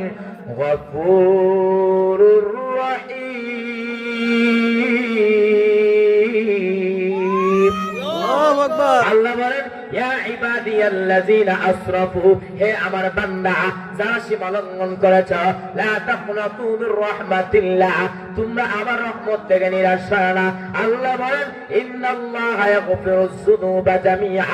গফুরুর রহিম। আল্লাহু আকবার। আল্লাহ বলেন ইয়া ইবাদিয়াল্লাযীনা আসরাফু, হে আমার বান্দা যারা সীমা লঙ্ঘন করেছ, লা তাকনাতু মির রাহমাতিল্লাহ, তোমরা আমার রহমত থেকে নিরাশ হয় না। আল্লাহ বলেন ইন্নাল্লাহা ইয়াগফিরুয যুনুবা জামিআ,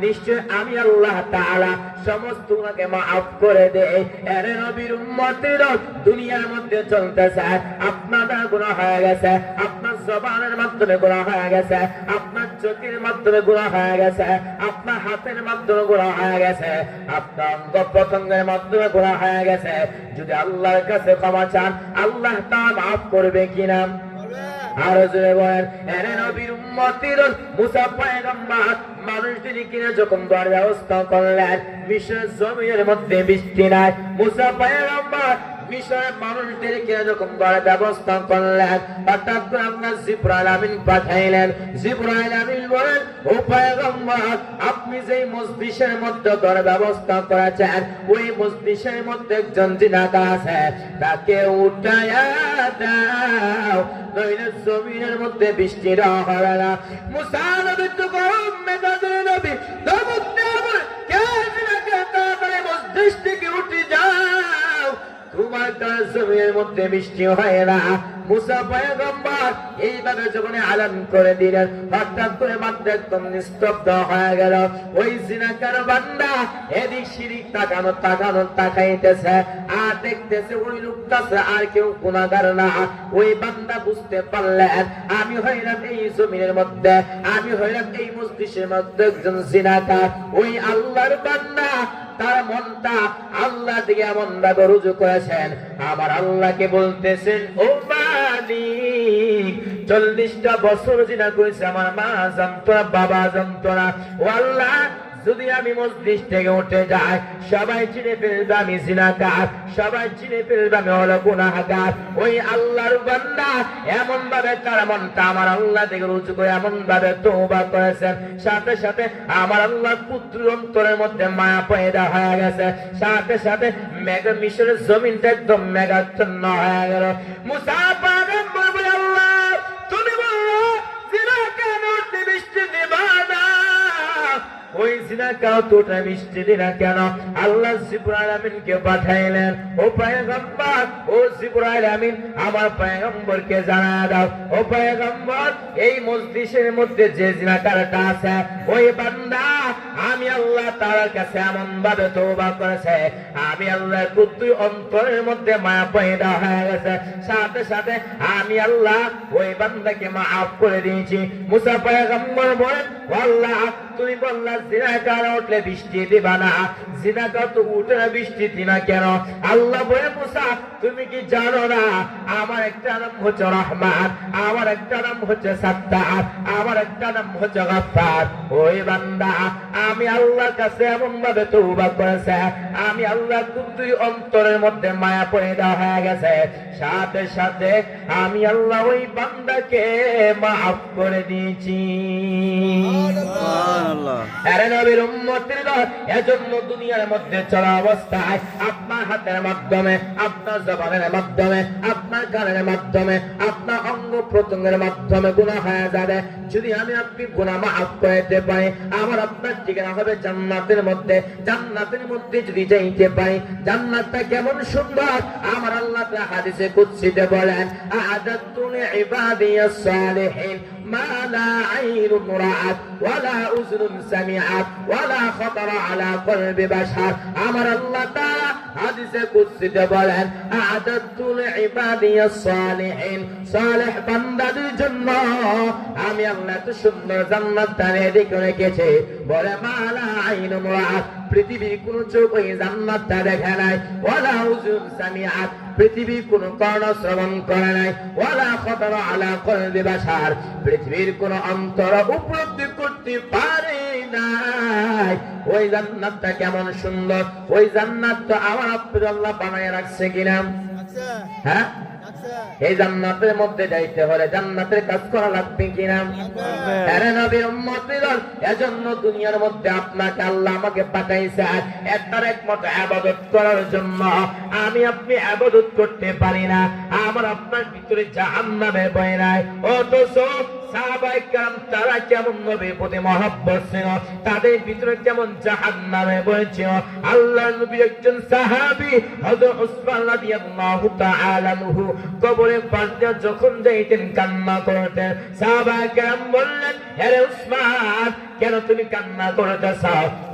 নিশ্চয় আমি আল্লাহ তাআলা সমস্ত গুনাহকে maaf করে দেই। এর নবীর উম্মতেরা দুনিয়ার মধ্যে চলতেছে, আপনাদের গুনাহ হয়ে গেছে, আপনার জবানের মাধ্যমে গুনাহ হয়ে গেছে, আপনার চোখের মাধ্যমে গুনাহ হয়ে গেছে, আপনার হাতের মাধ্যমে গুনাহ হয়ে গেছে, আপনার অঙ্গ প্রত্যঙ্গের মাধ্যমে গুনাহ হয়ে গেছে। যদি আল্লাহর কাছে ক্ষমা চান, আল্লাহ তাআলা maaf করবে কিনা? আর জোরে বলেন এরে নবীর উম্মতের মুসা পয়গম্বর মানুষদের কিনে যখন দোয়ার ব্যবস্থা করলেন, মিশরের জমিনের মধ্যে বৃষ্টি নাই, মুসা পয়গম্বর মিশরের মানুষদেরকে যখন দোয়ার ব্যবস্থা করলেন, হঠাৎ করে আপনার জিবরাইল আমিন পাঠাইলেন। জিবরাইল আমিন বলেন ও পয়গম্বর, আপনি যেই মজলিসের মধ্যে দোয়ার ব্যবস্থা করেছেন, ওই মজলিসের মধ্যে একজন জিনাকা আছে, তাকে উঠায়া দাও, নইলে জমিনের মধ্যে বৃষ্টি হবে না। মুসা নবী তো গরম মেজাজের নবী, দমক দেওয়া কে জিনাকা, তাড়াতাড়ি মজলিস থেকে উঠে যাও, তোমার কাছে জমিনের মধ্যে বৃষ্টি হয় না। মুসা পয়গম্বর এইভাবে যখন আলান করে দিলেন, হঠাৎ করে মাত্র একদম নিস্তব্ধ হয়ে গেল। ওই জিনাকার বান্দা এদিক সেদিক তাকাইতেছে আর দেখতেছে ওই লোকটা আর কেউ গুনাহগার না। ওই বান্দা বুঝতে পারলেন আমি হইলাম এই জমিনের মধ্যে, আমি হইলাম এই মজলিসের মধ্যে একজন জিনাকার। ওই আল্লাহর বান্দা তার মনটা আল্লাহ দিকে এমন ভাবে রুজু করেছেন, আমার আল্লাহকে বলতেছেন ও মালিক 40টা বছর জিনা করেছে, আমার মা জানতো না, বাবা জানতো না। ও আল্লাহ, যদি আমি মজলিস থেকে উঠে যাই, সবাই চিনে ফেলবে আমি জিনাকার, সবাই চিনে ফেলবে আমি হলো গুনাহগার। ওই আল্লাহর বান্দা এমন ভাবে তার মনটা আমার আল্লাহ থেকে রুজু করে এমন ভাবে তওবা করেছেন, সাথে সাথে আমার আল্লাহর পুত্র অন্তরের মধ্যে মায়া পয়দা হয়ে গেছে, সাথে সাথে মেঘা মিশরের জমিনটা একদম মেঘাচ্ছন্ন হয়ে গেল। মুসা পয়গম্বর বলে আল্লাহ তুমি বলো জিনাকার মধ্যে বৃষ্টি দিবা না, ওই জিনাকাও তোটা মিষ্টি দিনা কেন? আল্লাহ জিবরাইল আমিনকে পাঠাইলেন, ও পয়গম্বর, ও জিবরাইল আমিন আমার পয়গম্বরকে জানায় দাও, ও পয়গম্বর এই মজলিসের মধ্যে যে জিনাকারটা আছে, ওই বান্দা আমি আল্লাহ তাআলার কাছে এমন ভাবে তওবা করেছে, আমি আল্লাহর প্রতি অন্তরের মধ্যে মায়া পয়দা হয়ে গেছে, সাথে সাথে আমি আল্লাহ ওই বান্দাকে maaf করে দিয়েছি। মুসা পয়গম্বর বলেন আল্লাহ তুমি বললা জিনাকার উঠলে বৃষ্টি দিবা না, জিনাকার তো উঠে না, বৃষ্টি দিনা কেন? আল্লাহ বলে মুসা তুমি কি জানো না আমার একটা নাম হচ্ছে রহমান, আমার একটা নাম হচ্ছে সাত্তার, আমার একটা নাম হচ্ছে গফফার। ওই বান্দা আমি আল্লাহর কাছে এমন ভাবে তওবা করেছে, আমি আল্লাহ তুই অন্তরের মধ্যে মায়া পড়ে দেওয়া হয়ে গেছে, সাথে সাথে আমি আল্লাহ ওই বান্দাকে মাফ করে দিয়েছি। সুবহানাল্লাহ। আরে নবীর উম্মতের দল, এজন্য দুনিয়ার মধ্যে চলা অবস্থায় আপনার হাতের মাধ্যমে, আপনার জবানের মাধ্যমে, আপনার কানের মাধ্যমে, আপনার অঙ্গ প্রত্যঙ্গের মাধ্যমে গুনাহ হয়ে যাবে। যদি আমি আপনি গুনাহ মাফ করে দিতে পারি, আমার আপনার ঠিকানা হবে জান্নাতের মধ্যে। জান্নাতের মধ্যে যদি যাইতে পারি, জান্নাতটা কেমন সুন্দর আমার আল্লাহ তাআলা হাদিসে কুদসিতে বলেন, আ'আদাতু লিইবাদিয়াস সালিহিন মা লা আইনুন রাআত ওয়ালা উযুনুন সামিআত ওয়ালা খাতারা আলা কলবি বাশার। আমার আল্লাহ তাআলা হাদিসে কুদসিতে বলেন, আ'আদাতু লিইবাদিয়াস সালিহিন, সালেহ বান্দাদের জন্য আমি আল্লাহ এত সুন্দর জান্নাতটা রেডি রেখেছি। বলে মা লা আইনুন রাআত, পৃথিবীর কোন চোখ ওই জান্নাতটা দেখে নাই, ওয়ালা উযুন সামিআত, পৃথিবীর কোন কর্ণ শ্রবণ করে নাই, ওয়ালা খাতারা আলা কলবি বাশার, পৃথিবীর কোন অন্তর উপলব্ধি করতে পারে নাই ওই জান্নাতটা কেমন সুন্দর। ওই জান্নাতটা আমার আপনার আল্লাহ বানায় রাখছে কিনা? হ্যাঁ, এই জান্নাতের মধ্যে যাইতে হলে জান্নাতের কাজ করা লাগবে কিনা? আরে নবীর উম্মতের দল, এজন্য দুনিয়ার মধ্যে আপনাকে আল্লাহ আমাকে পাঠাইছে একটার একমাত্র ইবাদত করার জন্য। আমি আপনি ইবাদত করতে পারি না, আমার আপনার ভিতরে জাহান্নামের ভয় নাই। অথচ সাহাবায়ে কেরাম তারা কেমন নবীর প্রতি মহব্বত ছিল, তাদের ভিতরে কেমন জাহান্নামের ভয় ছিল। আল্লাহর নবী একজন সাহাবী হযরত উসমান রাদিয়াল্লাহু তাআলা আনহু কবরের পাশে যখন যাইতেন কান্না করতেন। সাহাবায়ে কেরাম বললেন, হে উসমান কেন তুমি কান্না করতেছ?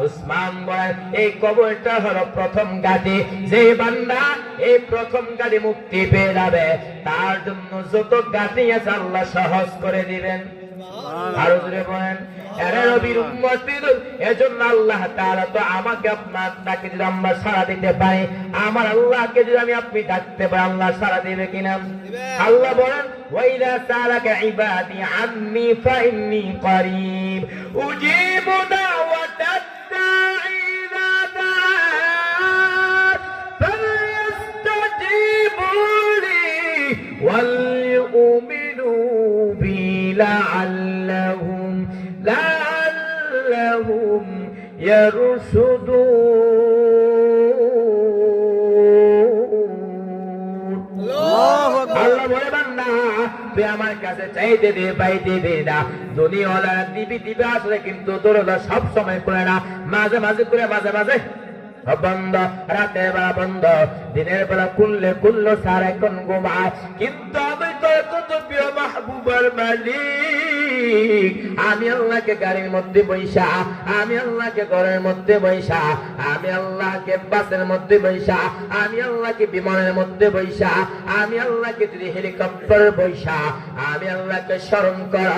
উসমান বলেন, এই কবরটা হলো প্রথম ঘাটি, যে বান্দা এই প্রথম ঘাটি মুক্তি পেয়ে যাবে তার জন্য যত ঘাটি আছে আল্লাহ সহজ করে দিবেন। আরো জোরে বলেন, আরে নবীর উম্মতের, এজন্য আল্লাহ তাআলা তো আমাকে আপনার ডাকে যদি আমরা সাড়া দিতে পারি, আমার আল্লাহকে যদি আমি আপনি ডাকতে পারি, আল্লাহ সাড়া দিবে কিনা? আল্লাহ বলেন, ওয়াইদা সালাকা ইবাদি আন্নী ফাইন্নী করিব উজিবু দাওয়াতাদ দাঈ ইযা দাআন ফালইস্তাজিবু লি ওয়ালইউমিনু বি লাআল্লাহুম ইয়ারশুদুন। আল্লাহ বলে, বান্দা তুই আমার কাছে চাইতে দে, পাইতে দে না। দুনিয়াওয়ালা দিবি আসলে, কিন্তু দরজা সব সময় করে না, মাঝে মাঝে করে, মাঝে মাঝে বন্ধ, রাতের বেলা বন্ধ, দিনের বেলা কুল্লো সারাক্ষণ ঘুমায়। কিন্তু আমি তো কত প্রিয় মাহবুবের মালিক, আমি আল্লাহকে গাড়ির মধ্যে বৈশা, আমি আল্লাহকে ঘরের মধ্যে বৈশা, আমি আল্লাহকে বাসের মধ্যে বৈশা, আমি আল্লাহকে বিমানের মধ্যে বৈশা, আমি আল্লাহকে যদি হেলিকপ্টার বৈশা, আমি আল্লাহকে স্মরণ কর,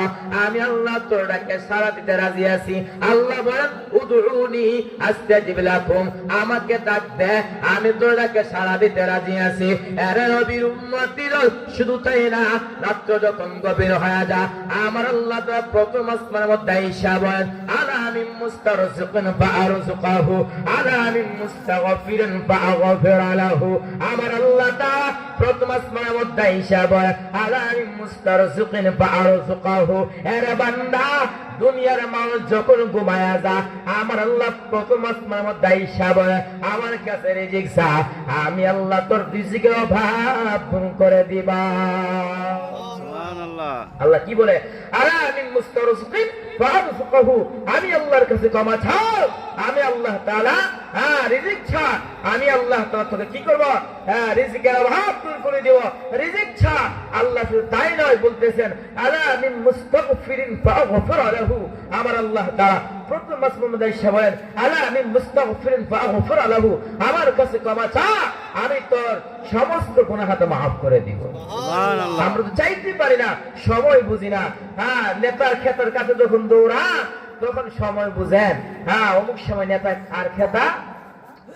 আমি আল্লাহ তোর ডাকে সাড়া দিতে রাজি আছি। আল্লাহ বলেন, উদউনি আস্তাজিব লাকুম, আমাকে ডাক দে, আমি তোর ডাকে সাড়া দিতে রাজি আছি। আরে নবীর উম্মতের, শুধু তাই না, রাত্র যখন গভীর হয়ে যায়, আমার আল্লাহ তাআলা প্রথম আসমানের মধ্যে আইসা বলেন, আলা মিন মুস্তারজিকিন ফাআরযুকাহু আলা মিন মুস্তাগফিরিন ফাআগফির লাহু। আমার আল্লাহ তাআলা প্রথম আসমানের মধ্যে আইসা বলেন, আলা মিন মুস্তারজিকিন ফাআরযুকাহু। আরে বান্দা, দুনিয়ার মানুষ যখন ঘুমায়া যায়, আমার আল্লাহ প্রথম আসমানের মধ্যে আইসা বলেন, আমার কাছে রিজিক চা, আমি আল্লাহ তোর রিজিকের অভাব পূরণ করে দিবা। সুবহানাল্লাহ। আল্লাহ কি বলে, আলা মিন মুস্তারজিকিন ফাআরযুকাহু, আমি আল্লাহর কাছে ক্ষমা চাও, আমি আল্লাহ তাআলা রিজিক ছা, আমি আল্লাহ তাআলা তোকে কি করব? রিজিকের অভাব পূরণ করে দেব। রিজিক ছা, আল্লাহ শুধু তাই নয়, বলতেছেন আলা মিন মুস্তাগফিরিন ফাআগফির লাহু। আমার আল্লাহ তাআলা প্রথম আসমানের মধ্যে এসে বলেন, আলা মিন মুস্তাগফিরিন ফাআগফির লাহু, আমার কাছে ক্ষমা চা, আমি তোর সমস্ত গুনাহ মাফ করে দিব। সুবহানাল্লাহ। আমরা তো চাইতে পারি না, সময় বুঝি না। নেতার ক্ষেতের কাছে যখন দৌড়া, তখন সময় বুঝেন, হ্যাঁ অমুক সময় নেতা আর খেতা,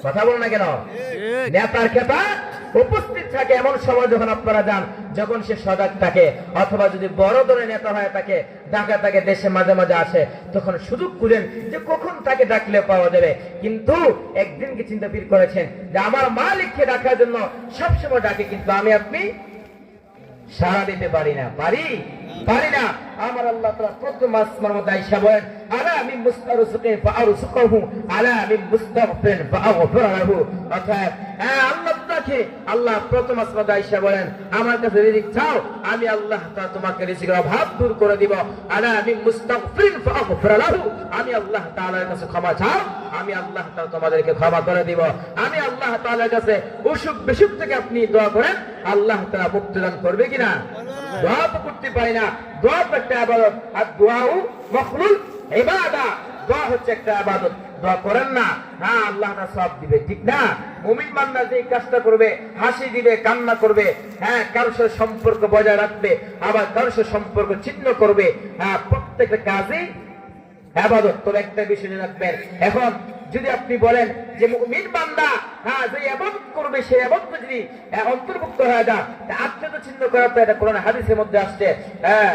কথা বলো না কেন, ঠিক। নেতার খেতা উপস্থিত থাকে এমন সময় যখন আপনারা যান, যখন সে সজাগ থাকে, অথবা যদি বড় ধরনের নেতা হয় তাকে ডাকা তাকে দেশে মাঝে মাঝে আসে, তখন সুযোগ খুঁজেন যে কখন তাকে ডাকলে পাওয়া যাবে। কিন্তু একদিন কি চিন্তা ফির করেছেন যে আমার মালিককে ডাকার জন্য সবসময় ডাকে, কিন্তু আমি আপনি সারা দিতে পারি না, পারি না। আমার আল্লাহ তাআলা প্রথম আসমানের মধ্যে আয়েশা বলেন, আলা মিন মুস্তারসিকিন ফাআরসুকুহু আলা মিন মুস্তাগফিরিন ফাআগফির লাহু। অর্থাৎ আল্লাহ তাকে, আল্লাহ প্রথম আসমানে আয়েশা বলেন, আমার কাছে রিজিক চাও, আমি আল্লাহ তাআলা তোমাকে রিজিকের অভাব দূর করে দিব। আলা মিন মুস্তাগফিরিন ফাআগফির লাহু, আমি আল্লাহ তাআলার কাছে ক্ষমা চাও, আমি আল্লাহ তাআলা তোমাদেরকে ক্ষমা করে দিব। আমি আল্লাহ তাআলার কাছে অসুখ বিসুখ থেকে আপনি দোয়া করেন, আল্লাহ তাআলা মুক্তি দান করবে কিনা? দোয়া তো করতে পারি না, দোয়া তো একটা ইবাদত, আর দোয়াও মখলুল ইবাদত, দোয়া হচ্ছে একটা ইবাদত। দোয়া করেন না, হ্যাঁ আল্লাহ তাআলা সওয়াব দিবে, ঠিক না? মুমিন বান্দা যে কাজটা করবে, হাসি দিবে, কান্না করবে, হ্যাঁ কারোর সাথে সম্পর্ক বজায় রাখবে, আবার কারোর সাথে সম্পর্ক ছিন্ন করবে, হ্যাঁ প্রত্যেকটা কাজে ইবাদত। তবে একটা বিষয় রাখবেন, এখন যদি আপনি বলেন যে মুমিন বান্দা হ্যাঁ যে ইবাদত করবে, সেই ইবাদত যদি অন্তর্ভুক্ত হয়ে যায়, আত্মীয়তা ছিন্ন করা, তো এটা কোরআন হাদিসের মধ্যে আসছে, হ্যাঁ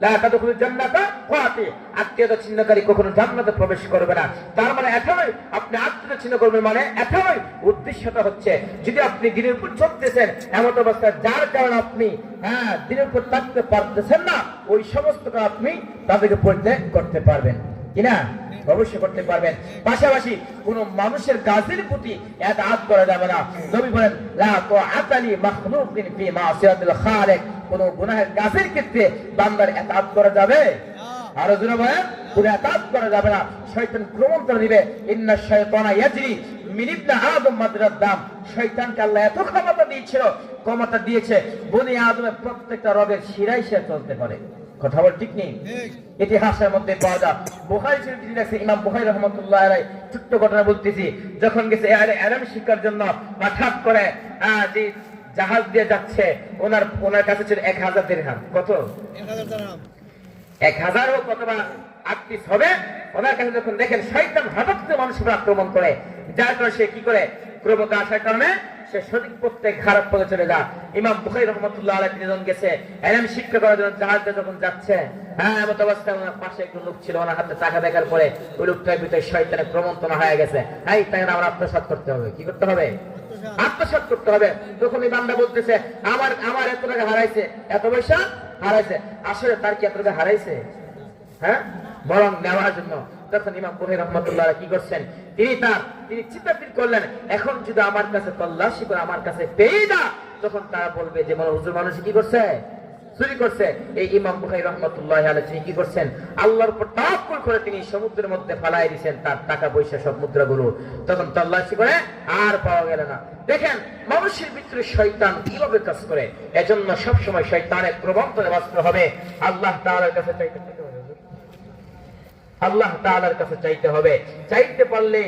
লা তাদখুলুল জান্নাতা খাতি, আত্মীয়তা ছিন্নকারী কখনো জান্নাতে প্রবেশ করবে না। তার মানে এটাই আপনি আত্মীয়তা ছিন্ন করবেন, মানে এটাই উদ্দেশ্যটা হচ্ছে, যদি আপনি দিনের উপর চলতেছেন এমন অবস্থায় যার কারণে আপনি হ্যাঁ দিনের উপর থাকতে পারতেছেন না, ওই সমস্ত কাজ আপনি তাদেরকে পরিত্যাগ করতে পারবেন কিনা? অবশ্যই করতে পারবেন। পাশাপাশি কোন মানুষের কাজের প্রতি ইতাআত করা যাবে না। নবী বলেন, লা তাআতা লি মাখলুকিন ফি মাসিয়াতিল খালিক, কোন গুনাহের কাজের ক্ষেত্রে বান্দার ইতাআত করা যাবে? আর জোরে বলেন, কোন ইতাআত করা যাবে না। শয়তান ক্রমন্তর দিবে, ইন্নাশ শাইতানা ইয়াজরি মিন ইবনি আদম মাদরাদ দাম। শয়তানকে আল্লাহ এত ক্ষমতা দিয়েছে, বনি আদমের প্রত্যেকটা রগের শিরায় সে চলতে পারে। কথা বল ঠিক নেই? ইতিহাসের মধ্যে পাওয়া যায়, বুখারী শরীফে লিখেছে ইমাম বুখারী রাহমাতুল্লাহ আলাইহি, ছোট্ট ঘটনা বলতেছি, যখন গেছে ইলম শিক্ষার জন্য, হঠাৎ করে যে জাহাজ দিয়ে যাচ্ছে, ওনার কাছে ছিল 1000 দিরহাম। কত? 1000 হোক অথবা 38 হবে, ওনার কাছে যখন দেখেন শয়তান হঠাৎ করে মানুষের উপর আক্রমণ করে, যার কারণে সে কি করে, ক্রমতা আসার কারণে সে সঠিক পথে খারাপ পথে চলে যায়। ইমাম বুখারী রাহমাতুল্লাহ আলাইহি যখন গেছে ইলম শিক্ষা করার জন্য জাহাজে যখন যাচ্ছে, হ্যাঁ এমন অবস্থায় ওনার পাশে একজন লোক ছিল, ওনার হাতে টাকা দেখার পরে ওই লোকটার ভিতরে শয়তানের প্রমন্ত্রণা হয়ে গেছে, এই তাকে আমরা আত্মসাৎ করতে হবে। কি করতে হবে? আত্মসাৎ করতে হবে। তখন এই বান্দা বলতেছে, আমার এত টাকা হারাইছে, এত পয়সা হারাইছে। আসলে তার কি এত টাকা হারাইছে? হ্যাঁ, বরং নেওয়ার জন্য। তখন ইমাম বুখারী রাহমাতুল্লাহ আলাইহি কি করছেন, তিনি চিন্তা করলেন, এখন যদি আমার কাছে তল্লাশি করে আমার কাছে পেয়ে না, তখন তারা বলবে যে হুজুর মানুষ কি করছে, চুরি করছে। এই ইমাম বুখারী রাহমাতুল্লাহ আলাইহি তিনি কি করছেন, আল্লাহর উপর তাওয়াক্কুল করে তিনি সমুদ্রের মধ্যে ফেলাই দিয়েছেন তার টাকা পয়সা সব মুদ্রাগুলো। তখন তল্লাশি করে আর পাওয়া গেল না। দেখেন মানুষের ভিতরে শয়তান কিভাবে কাজ করে। এজন্য সবসময় শয়তানের প্রবঞ্চনায় বাঁচতে হবে, আল্লাহ তাআলার কাছে চাইতে হবে, আল্লাহ তাআলার কাছে চাইতে হবে। চাইতে পারলে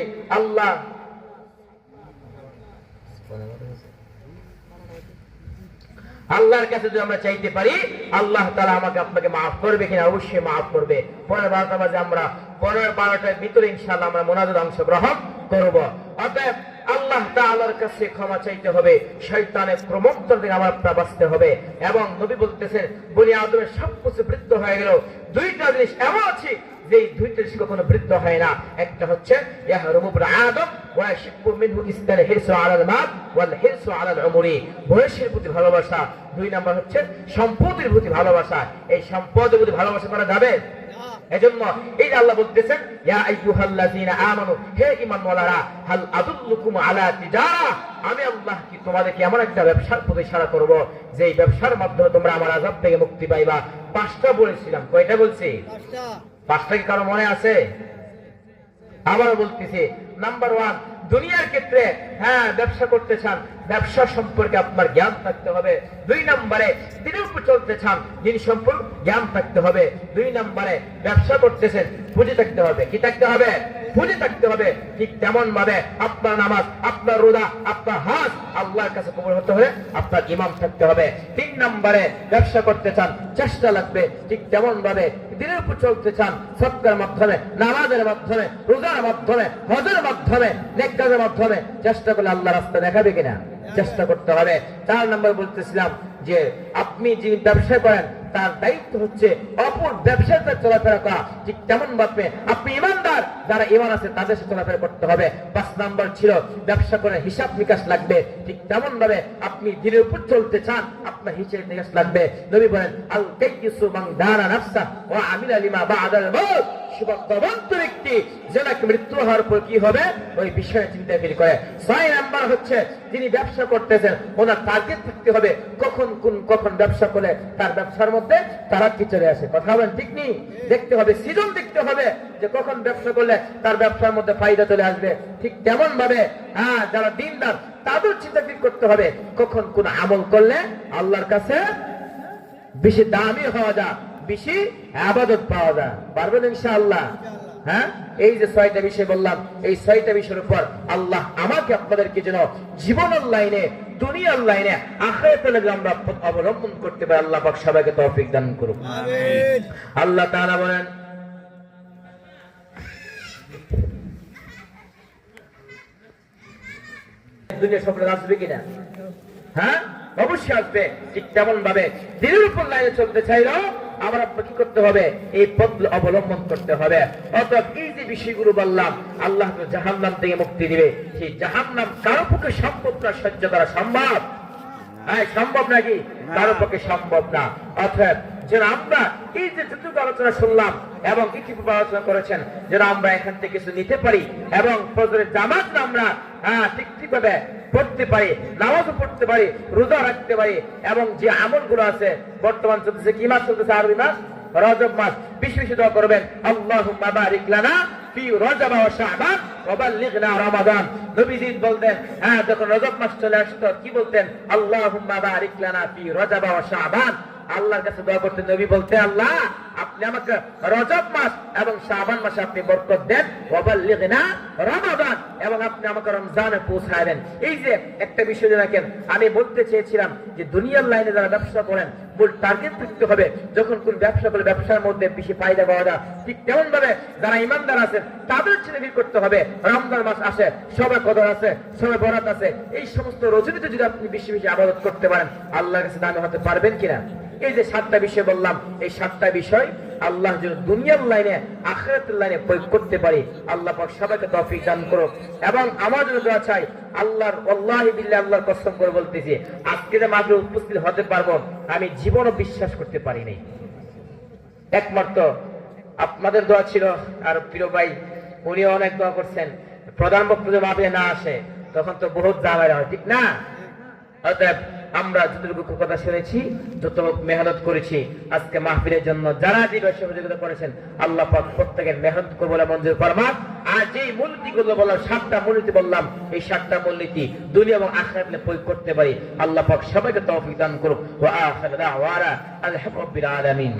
আল্লাহর কাছে যদি আমরা চাইতে পারি, আল্লাহ তাআলা আমাকে আপনাকে মাফ করবে কিনা? অবশ্যই মাফ করবে। 12টা বাজে আমরা 12টার ভিতরে ইনশাআল্লাহ আমরা মুনাজাত অংশগ্রহণ করব। অতএব আল্লাহ তাআলার কাছে ক্ষমা চাইতে হবে, শয়তানের প্রমোত্তর থেকে আমরা বাঁচতে হবে। এবং নবী বলতেছেন, বনি আদমের সবকিছু বৃদ্ধ হয়ে গেল, দুইটা জিনিস এমন আছে যে দুইটা জিনিস কখনো বৃদ্ধ হয় না। একটা হচ্ছে ইয়াহরুমু ইবনু আদম ওয়া ইয়াশিবু মিনহু ইসতাল হিরসু আলাল মাল ওয়াল হিরসু আলাল উমরি, বয়সের প্রতি ভালোবাসা। 2 নাম্বার হচ্ছে সম্পদের প্রতি ভালোবাসা। এই সম্পদের প্রতি ভালোবাসা করা যাবে? এজন্য এই যে আল্লাহ বলতেছেন, ইয়া আইয়ুহাল্লাযীনা আমানু, হে ঈমানওয়ালারা, হাল আদুল্লুকুম আলা তিজারা, আমি আল্লাহ কি তোমাদেরকে এমন একটা ব্যবসার প্রতি ইশারা করব যে এই ব্যবসার মাধ্যমে তোমরা আমার আযাব থেকে মুক্তি পাইবা। 5টা বলেছিলাম, কয়টা বলছি? 5টা কি কারো মনে আছে? আবার বলতেছি, নাম্বার 1, দুনিয়ার ক্ষেত্রে হ্যাঁ ব্যবসা করতে চান, ব্যবসা সম্পর্কে আপনার জ্ঞান থাকতে হবে। 2 নম্বরে দিনের উপর চলতে চান, দিন সম্পর্কে জ্ঞান থাকতে হবে। 2 নম্বরে ব্যবসা করতেছেন, পুঁজি থাকতে হবে। কি থাকতে হবে? বুঝে থাকতে হবে। ঠিক তেমন ভাবে আপনার নামাজ, আপনার রোজা, আপনার হজ আল্লাহর কাছে কবুল হতে হলে আপনার ঈমান থাকতে হবে। 3 নম্বরে ব্যবসা করতে চান, চেষ্টা লাগবে। ঠিক তেমন ভাবে দিনের উপর চলতে চান, সদকার মাধ্যমে, নামাজের মাধ্যমে, রোজার মাধ্যমে, হজের মাধ্যমে, নেক কাজের মাধ্যমে চেষ্টা করলে আল্লাহ রাস্তা দেখাবে কিনা চেষ্টা করতে হবে। 4 নম্বর বলতেছিলাম যে আপনি যে ব্যবসা করেন তার দায়িত্ব হচ্ছে অপর ব্যবসাতে চলাফেরা করা। ঠিক তেমন ভাবে আপনি ইমানদার, যারা ইমান আছে তাদের সাথে চলাফেরা করতে হবে। 5 নম্বর ছিল ব্যবসা করে হিসাব নিকাশ লাগবে। ঠিক তেমন ভাবে আপনি দিনের উপর চলতে চান, আপনার হিসাব নিকাশ লাগবে। নবী বলেন আল কাইয়িসু মান দারা নাফসা ওয়া আমিলা লিমা বা'দাল মাউত। সুভাগ্যবন্ত ব্যক্তি যে নাকি মৃত্যু হওয়ার পর কি হবে ওই বিষয়ে চিন্তা করে। 6 নম্বর হচ্ছে যিনি ব্যবসা করতেছেন ওনার টার্গেট থাকতে হবে কখন ব্যবসা করলে তার ব্যবসার মধ্যে তারাক্কি চলে আসে। কথা বলেন ঠিক নেই? দেখতে হবে, সিজন দেখতে হবে যে কখন ব্যবসা করলে তার ব্যবসার মধ্যে ফায়দা চলে আসবে। ঠিক তেমন ভাবে যারা দিনদার তাদের চিন্তা করতে হবে কখন কোন আমল করলে আল্লাহর কাছে বেশি দামি হওয়া যায়, বেশি ইবাদত পাওয়া যায়। পারবেন ইনশাআল্লাহ? হ্যাঁ, এই যে 6টা বিষয় বললাম, এই 6টা বিষয়ের উপর আল্লাহ আমাকে আপনাদেরকে যেন জীবনের লাইনে, দুনিয়ার লাইনে, আখিরাতের লাইনে আমরা অবলম্বন করতে পারি। আল্লাহ পাক সবাইকে তৌফিক দান করুন। আমিন। আল্লাহ তাআলা বলেন দুনিয়া সফল আসবে কিনা? হ্যাঁ, অবশ্যই আসবে। ঠিক তেমন ভাবে দিনের উপর লাইনে চলতে চাইলো আবার আপনাকে কি করতে হবে? এই পথ অবলম্বন করতে হবে। অর্থাৎ এই যে বিষয়গুলো বললাম, আল্লাহ তো জাহান্নাম থেকে মুক্তি দিবে। সেই জাহান্নাম কারো পক্ষে সম্ভব না সহ্য করা। সম্ভব? হ্যাঁ, সম্ভব নাকি? কারো পক্ষে সম্ভব না। অর্থাৎ যেন আমরা এই যে যতটুকু আলোচনা শুনলাম এবং ইতিপূর্বে আলোচনা করেছেন যেন আমরা এখান থেকে কিছু নিতে পারি এবং ফজরের জামাত আমরা ঠিকভাবে পড়তে পারি, নামাজও পড়তে পারি, রোজা রাখতে পারি এবং যে আমলগুলো আছে বর্তমান চলতেছে, কি মাস চলতেছে? আরবি মাস, রজব মাস। বেশি বেশি দোয়া করবেন আল্লাহুম্মা বারিক লানা ফি রজব ওয়া শাবান ওয়া বাল্লিগনা রমাদান। নবীজি বলতেন যখন রজব মাস চলে আসতো কি বলতেন? আল্লাহুম্মা বারিক লানা ফি রজব ওয়া শাবান। আল্লাহর কাছে দোয়া করতেন। নবী বলতেন আল্লাহ আপনি আমাকে রজব মাস এবং শাবান মাসে আপনি বরকত দেন, ওয়া বাল্লিগনা রমাদান, এবং আপনি আমাকে রমজানে পৌঁছায় দেন। এই যে একটা বিষয় দেখেন, আমি বলতে চেয়েছিলাম যে দুনিয়ার লাইনে যারা ব্যবসা করেন মূল টার্গেট থাকতে হবে যখন কোন ব্যবসা করে ব্যবসার মধ্যে বেশি ফায়দা পাওয়া যায়। ঠিক তেমন ভাবে যারা ইমানদার আছেন তাদের ছেলে করতে হবে। রমজান মাস আসে, সবে কদর আছে, সবে বরাত আছে, এই সমস্ত রজনীতে যদি আপনি বেশি বেশি ইবাদত করতে পারেন আল্লাহর কাছে দামি হতে পারবেন কিনা? এই যে 7টা বিষয় বললাম, এই 7টা বিষয় আল্লাহ যেন দুনিয়ার লাইনে, আখিরাতের লাইনে প্রয়োগ করতে পারি। আল্লাহ পাক সবাইকে তৌফিক দান করুক। এবং আমার জন্য দোয়া চাই আল্লাহর, ওয়াল্লাহি বিল্লাহি আল্লাহর কসম করে বলতেছি, আজকে যে মাহফিলে উপস্থিত হতে পারবো আমি জীবনও বিশ্বাস করতে পারিনি। একমাত্র আপনাদের দোয়া ছিল। আর প্রিয় ভাই উনিও অনেক দোয়া করছেন। প্রধান বক্তা যদি মাহফিলে না আসে তখন তো বহুত ঝামেলা হয়, ঠিক না? অতএব আমরা যতটুকু কথা শুনেছি, যত মেহনত করেছি আজকে মাহফিলের জন্য, যারা যে সহযোগিতা করেছেন আল্লাহ পাক প্রত্যেকের মেহনত করবো বলে মঞ্জুর ফরমান। আর যে মূলনীতিগুলো বললাম, 7টা মূলনীতি বললাম, এই 7টা মূলনীতি দুনিয়া এবং আখিরাতে প্রয়োগ করতে পারি। আল্লাহ পাক সবাইকে তৌফিক দান করুক। ওয়া আখিরু দাওয়ানা আলহামদুলিল্লাহি রাব্বিল আলামিন।